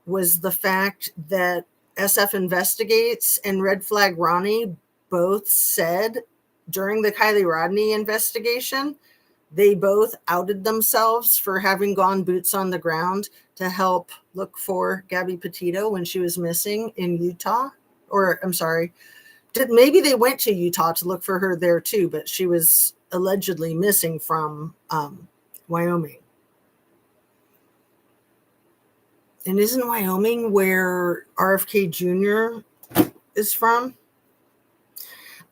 was the fact that SF Investigates and Red Flag Ronnie both said during the Kylie Rodney investigation, they both outed themselves for having gone boots on the ground to help look for Gabby Petito when she was missing in Utah. Or, I'm sorry, maybe they went to Utah to look for her there too, but she was allegedly missing from Wyoming. And isn't Wyoming where RFK Jr. is from?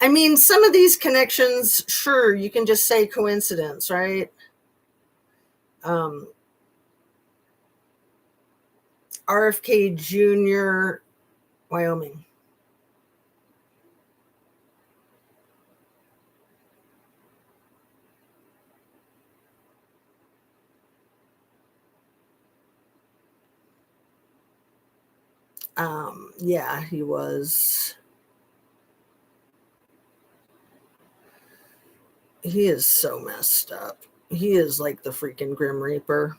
I mean, some of these connections, sure, you can just say coincidence, right? RFK Jr., Wyoming. Yeah, he was. He is so messed up. He is like the freaking Grim Reaper.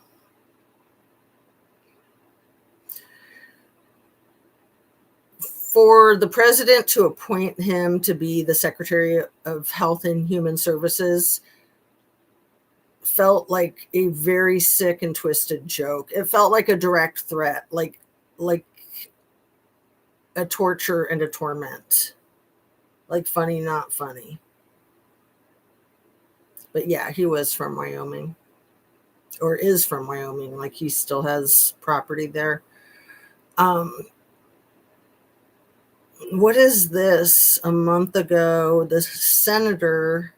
For the president to appoint him to be the Secretary of Health and Human Services felt like a very sick and twisted joke. It felt like a direct threat, like a torture and a torment. Like funny, not funny. But yeah, he was from Wyoming, or is from Wyoming. Like he still has property there. What is this? A month ago, the senator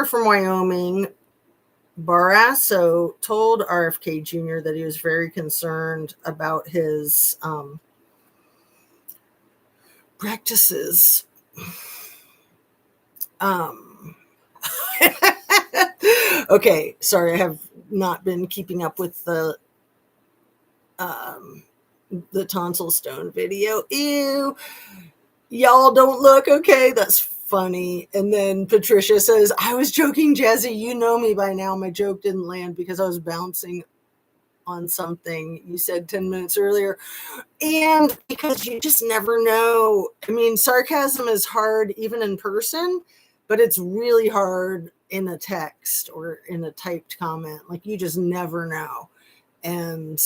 from Wyoming, Barrasso, told RFK Jr. that he was very concerned about his practices. Okay, sorry, I have not been keeping up with the tonsil stone video. Ew, y'all don't look okay. That's funny. And then Patricia says, I was joking, Jazzy. You know me by now. My joke didn't land because I was bouncing on something you said 10 minutes earlier. And because you just never know. I mean, sarcasm is hard even in person, but it's really hard in a text or in a typed comment. Like you just never know. And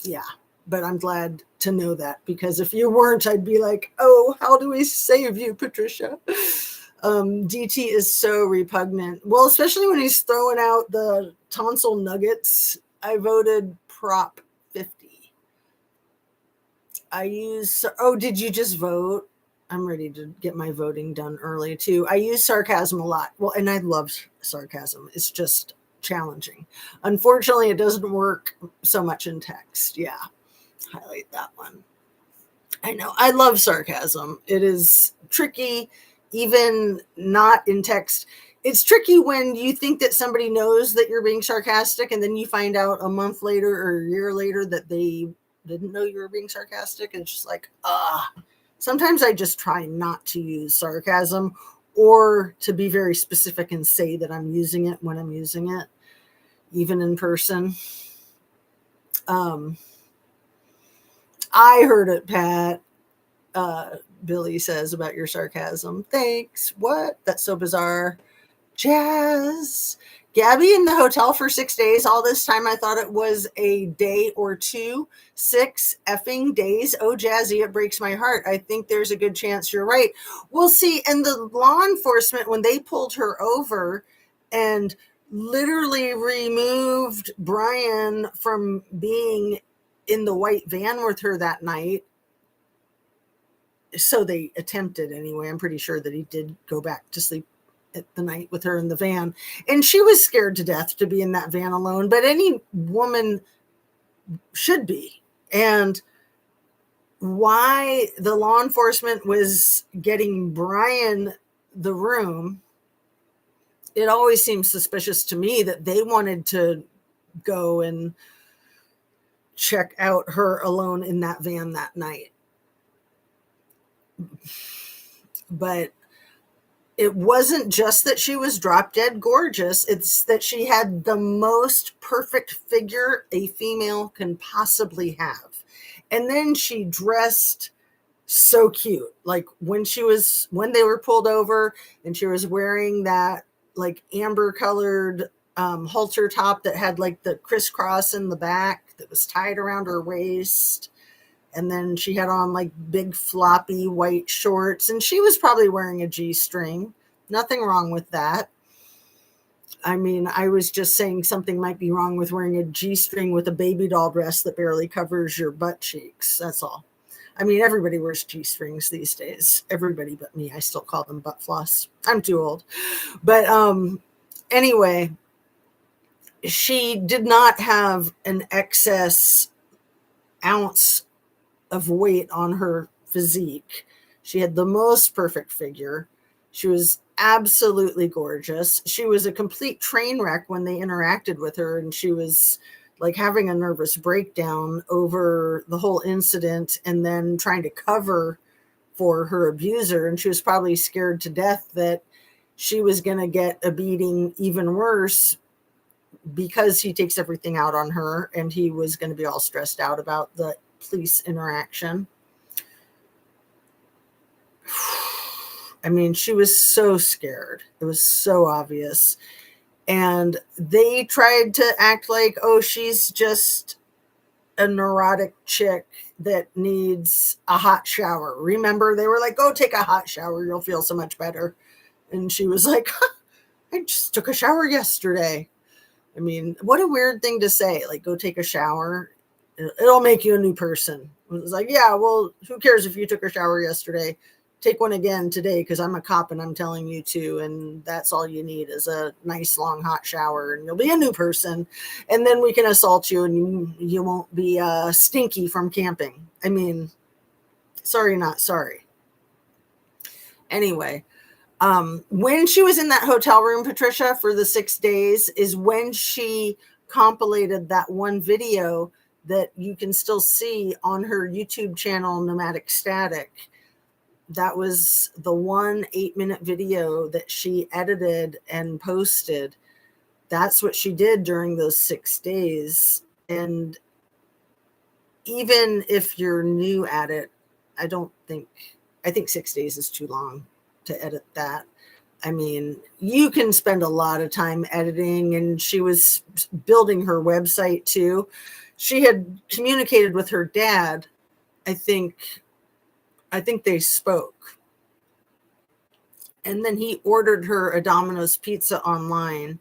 yeah, but I'm glad to know that, because if you weren't, I'd be like, oh, how do we save you, Patricia? DT is so repugnant. Well, especially when he's throwing out the tonsil nuggets. I voted Prop 50. Did you just vote? I'm ready to get my voting done early too. I use sarcasm a lot. Well, and I love sarcasm. It's just challenging. Unfortunately, it doesn't work so much in text. Yeah, highlight that one. I know. I love sarcasm. It is tricky, even not in text. It's tricky when you think that somebody knows that you're being sarcastic, and then you find out a month later or a year later that they didn't know you were being sarcastic. And it's just like, sometimes I just try not to use sarcasm, or to be very specific and say that I'm using it when I'm using it, even in person. I heard it, Pat. Billy says about your sarcasm. Thanks. What? That's so bizarre. Jazz, Gabby in the hotel for 6 days. All this time, I thought it was a day or two. 6 effing days. Oh, Jazzy, it breaks my heart. I think there's a good chance you're right. We'll see. And the law enforcement, when they pulled her over and literally removed Brian from being in the white van with her that night, so they attempted anyway. I'm pretty sure that he did go back to sleep at the night with her in the van, and she was scared to death to be in that van alone, but any woman should be. And why the law enforcement was getting Brian the room, it always seems suspicious to me that they wanted to go and check out her alone in that van that night. But it wasn't just that she was drop dead gorgeous. It's that she had the most perfect figure a female can possibly have. And then she dressed so cute. Like when they were pulled over and she was wearing that like amber colored halter top that had like the crisscross in the back that was tied around her waist. And then she had on like big floppy white shorts, and she was probably wearing a G-string. Nothing wrong with that. I mean, I was just saying something might be wrong with wearing a G-string with a baby doll breast that barely covers your butt cheeks. That's all. I mean, everybody wears G-strings these days. Everybody but me. I still call them butt floss. I'm too old. But anyway, she did not have an excess ounce of weight on her physique. She had the most perfect figure. She was absolutely gorgeous. She was a complete train wreck when they interacted with her, and she was like having a nervous breakdown over the whole incident and then trying to cover for her abuser. And she was probably scared to death that she was going to get a beating even worse because he takes everything out on her, and he was going to be all stressed out about the police interaction. I mean, she was so scared. It was so obvious. And they tried to act like, oh, she's just a neurotic chick that needs a hot shower. Remember, they were like, go take a hot shower. You'll feel so much better. And she was like, I just took a shower yesterday. I mean, what a weird thing to say. Like, go take a shower. It'll make you a new person. It was like, yeah, well, who cares if you took a shower yesterday? Take one again today because I'm a cop and I'm telling you to. And that's all you need is a nice long hot shower and you'll be a new person. And then we can assault you and you won't be stinky from camping. I mean, sorry, not sorry. Anyway, when she was in that hotel room, Patricia, for the 6 days is when she compilated that one video that you can still see on her YouTube channel, Nomadic Static. That was the 1 8-minute video that she edited and posted. That's what she did during those 6 days. And even if you're new at it, I think 6 days is too long to edit that. I mean, you can spend a lot of time editing, and she was building her website too. She had communicated with her dad. I think they spoke. And then he ordered her a Domino's pizza online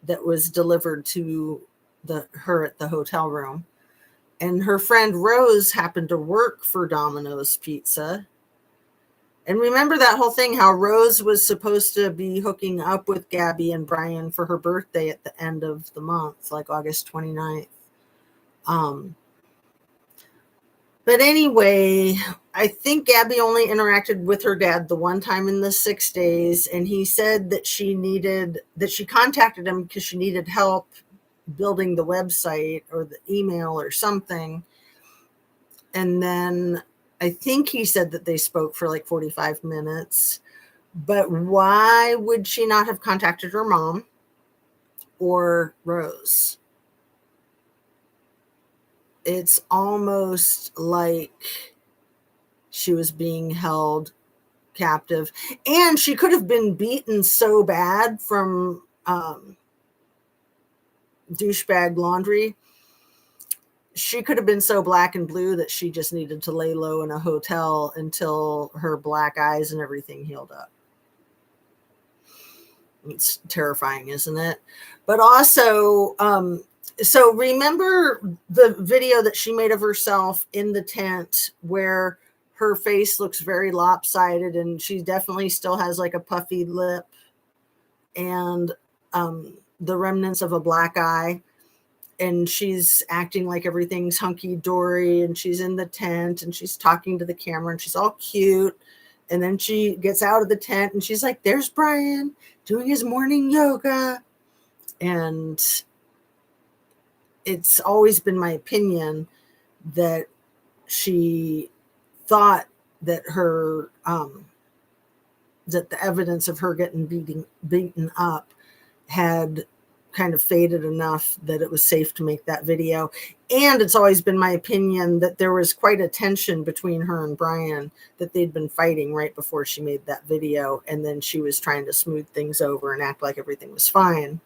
that was delivered to her at the hotel room. And her friend Rose happened to work for Domino's Pizza. And remember that whole thing, how Rose was supposed to be hooking up with Gabby and Brian for her birthday at the end of the month, like August 29th. But anyway, I think Gabby only interacted with her dad the one time in the 6 days. And he said that she contacted him because she needed help building the website or the email or something. And then I think he said that they spoke for like 45 minutes. But why would she not have contacted her mom or Rose? It's almost like she was being held captive. And she could have been beaten so bad from douchebag laundry. She could have been so black and blue that she just needed to lay low in a hotel until her black eyes and everything healed up. It's terrifying, isn't it? But also, so remember the video that she made of herself in the tent where her face looks very lopsided and she definitely still has like a puffy lip and the remnants of a black eye. And she's acting like everything's hunky-dory and she's in the tent and she's talking to the camera and she's all cute. And then she gets out of the tent and she's like, there's Brian doing his morning yoga. And it's always been my opinion that she thought that her, that the evidence of her getting beaten up had kind of faded enough that it was safe to make that video. And it's always been my opinion that there was quite a tension between her and Brian, that they'd been fighting right before she made that video. And then she was trying to smooth things over and act like everything was fine.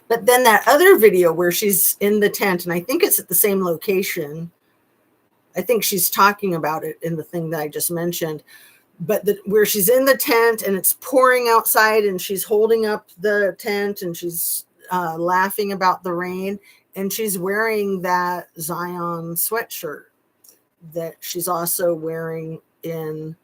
But then that other video where she's in the tent, and I think it's at the same location. I think she's talking about it in the thing that I just mentioned. But where she's in the tent and it's pouring outside and she's holding up the tent and she's laughing about the rain and she's wearing that Zion sweatshirt that she's also wearing in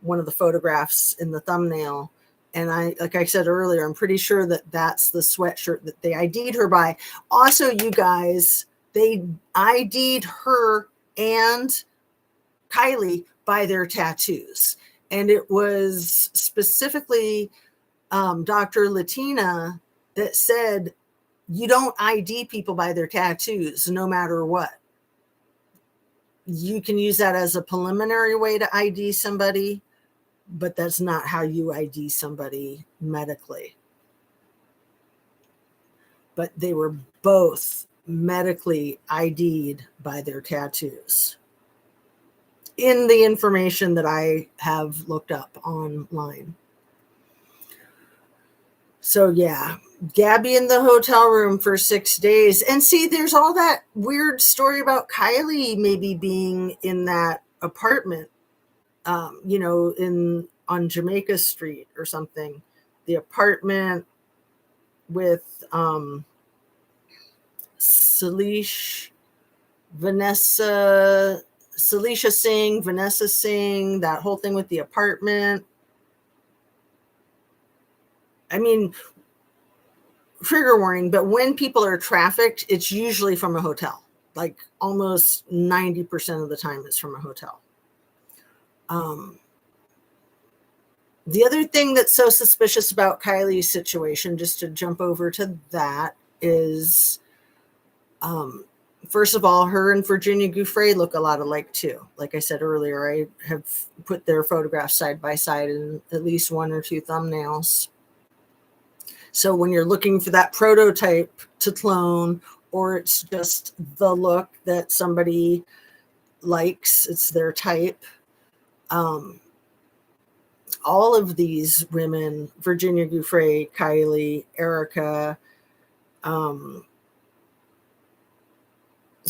one of the photographs in the thumbnail. And like I said earlier, I'm pretty sure that that's the sweatshirt that they ID'd her by. Also, you guys, they ID'd her and Kylie by their tattoos. And it was specifically Dr. Latina that said, you don't ID people by their tattoos, no matter what. You can use that as a preliminary way to ID somebody, but that's not how you ID somebody medically. But they were both medically ID'd by their tattoos in the information that I have looked up online. So yeah, Gabby in the hotel room for 6 days. And see, there's all that weird story about Kylie maybe being in that apartment, you know, on Jamaica Street or something. The apartment with Salisha Singh, Vanessa Singh, that whole thing with the apartment. I mean, trigger warning, but when people are trafficked, it's usually from a hotel. Like almost 90% of the time it's from a hotel. The other thing that's so suspicious about Kylie's situation, just to jump over to that, is first of all, her and Virginia Giuffre look a lot alike too. Like I said earlier, I have put their photographs side by side in at least one or two thumbnails. So when you're looking for that prototype to clone, or it's just the look that somebody likes, it's their type. All of these women, Virginia Giuffre, Kylie, Erica,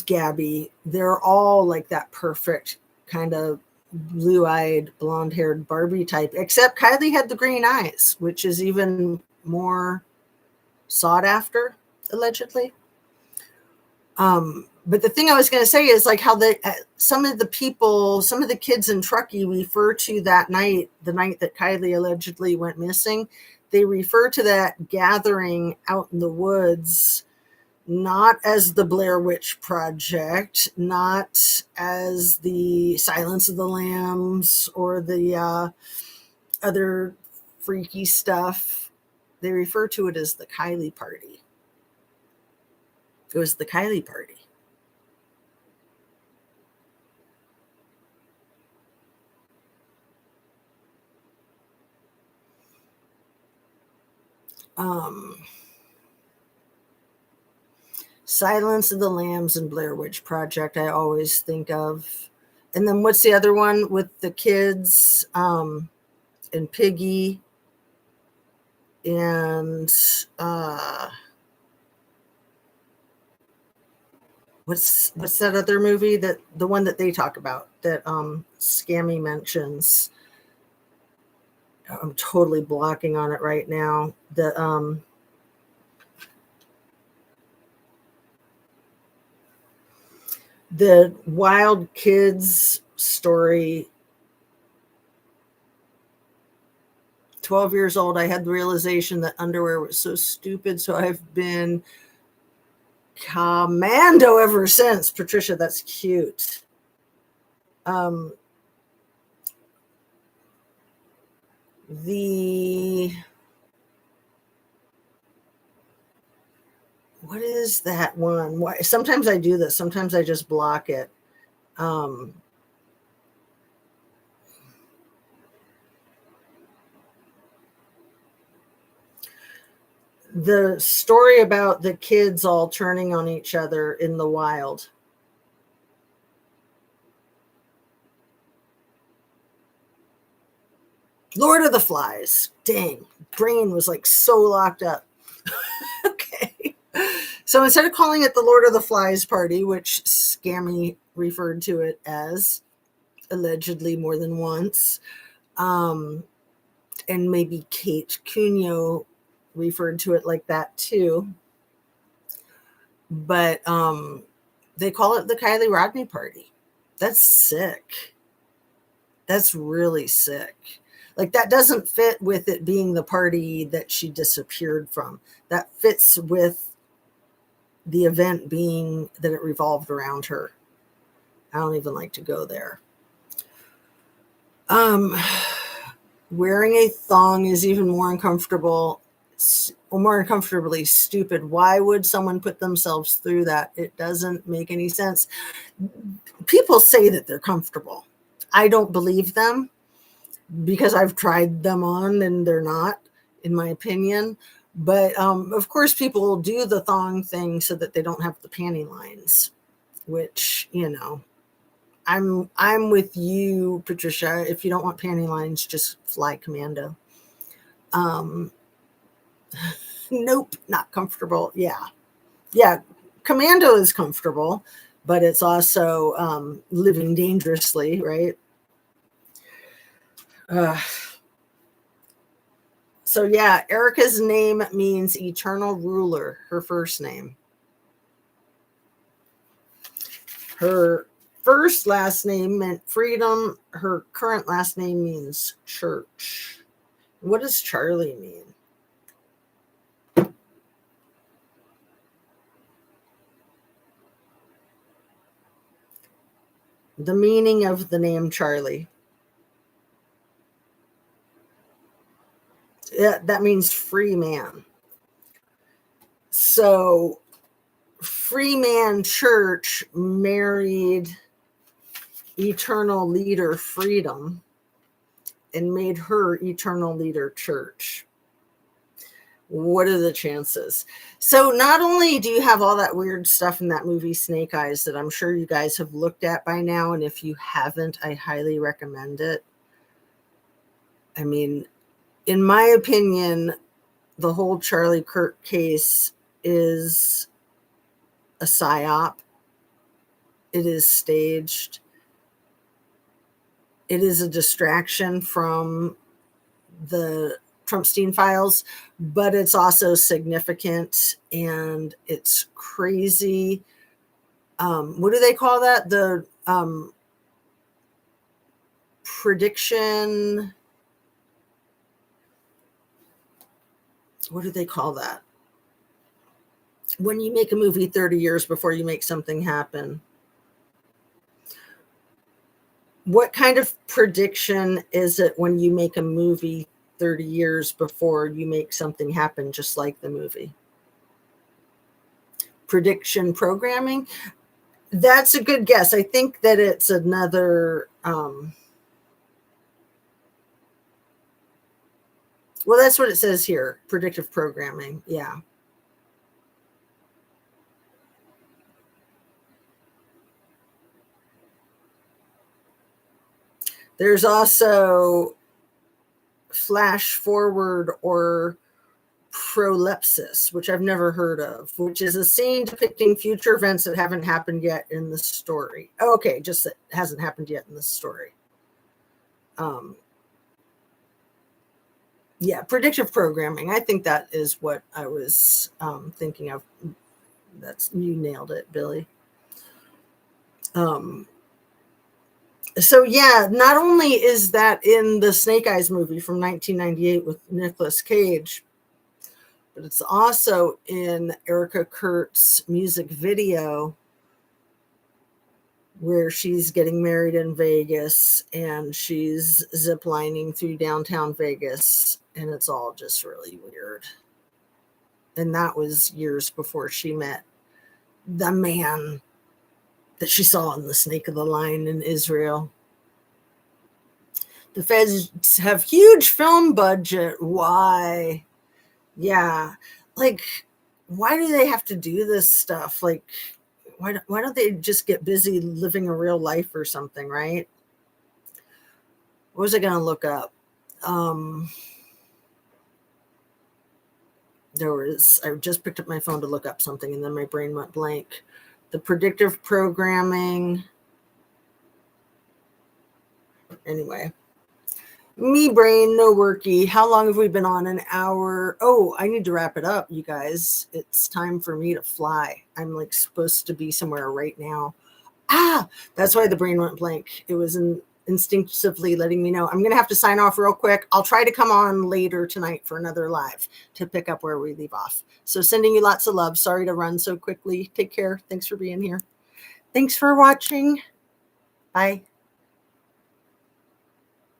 Gabby, they're all like that perfect kind of blue-eyed, blonde-haired Barbie type, except Kylie had the green eyes, which is even more sought after, allegedly. But the thing I was going to say is like how some of the kids in Truckee refer to that night, the night that Kylie allegedly went missing, they refer to that gathering out in the woods not as the Blair Witch Project, not as the Silence of the Lambs or the other freaky stuff. They refer to it as the Kylie party. It was the Kylie party. Silence of the Lambs and Blair Witch Project, I always think of. And then what's the other one with the kids and Piggy and what's that other movie, that the one that they talk about that Scammy mentions? I'm totally blocking on it right now. The Wild Kids story. 12 years old, I had the realization that underwear was so stupid, so I've been commando ever since. Patricia, that's cute. What is that one? Why sometimes I do this, sometimes I just block it. The story about the kids all turning on each other in the wild. Lord of the Flies. Dang, brain was like so locked up. Okay. So instead of calling it the Lord of the Flies party, which Scammy referred to it as allegedly more than once, and maybe Kate Cunio referred to it like that too, but they call it the Kylie Rodney party. That's sick. That's really sick. Like, that doesn't fit with it being the party that she disappeared from. That fits with the event being that it revolved around her. I don't even like to go there. Wearing a thong is even more uncomfortable, or more uncomfortably stupid. Why would someone put themselves through that? It doesn't make any sense. People say that they're comfortable. I don't believe them, because I've tried them on and they're not, in my opinion. But of course, people will do the thong thing so that they don't have the panty lines, which, I'm with you, Patricia. If you don't want panty lines, just fly commando. Nope, not comfortable. Yeah. Commando is comfortable, but it's also living dangerously, right? So yeah, Erica's name means eternal ruler, her first name. Her first last name meant freedom. Her current last name means church. What does Charlie mean? The meaning of the name Charlie. Yeah, that means free man. So Free Man Church married Eternal Leader Freedom and made her Eternal Leader Church. What are the chances? So not only do you have all that weird stuff in that movie Snake Eyes that I'm sure you guys have looked at by now, and if you haven't, I highly recommend it. I mean, in my opinion, the whole Charlie Kirk case is a psyop. It is staged. It is a distraction from the Trumpstein files, but it's also significant and it's crazy. What do they call that? The prediction. What do they call that? When you make a movie 30 years before you make something happen. What kind of prediction is it when you make a movie 30 years before you make something happen, just like the movie? Prediction programming? That's a good guess. I think that it's another... well, that's what it says here. Predictive programming. Yeah. There's also flash forward or prolepsis, which I've never heard of, which is a scene depicting future events that haven't happened yet in the story. Okay, just that hasn't happened yet in the story. Yeah, predictive programming. I think that is what I was thinking of. You nailed it, Billy. So yeah, not only is that in the Snake Eyes movie from 1998 with Nicolas Cage, but it's also in Erica Kurt's music video where she's getting married in Vegas and she's ziplining through downtown Vegas, and it's all just really weird. And that was years before she met the man that she saw in The Snake of the Line in Israel. The feds have huge film budget. Why? Yeah. Like, why do they have to do this stuff? Like, why don't they just get busy living a real life or something, right? What was I going to look up? I just picked up my phone to look up something and then my brain went blank. The predictive programming. Anyway, me brain, no worky. How long have we been on? An hour. Oh, I need to wrap it up, you guys. It's time for me to fly. I'm like supposed to be somewhere right now. That's why the brain went blank. It was instinctively letting me know. I'm going to have to sign off real quick. I'll try to come on later tonight for another live to pick up where we leave off. So sending you lots of love. Sorry to run so quickly. Take care. Thanks for being here. Thanks for watching. Bye.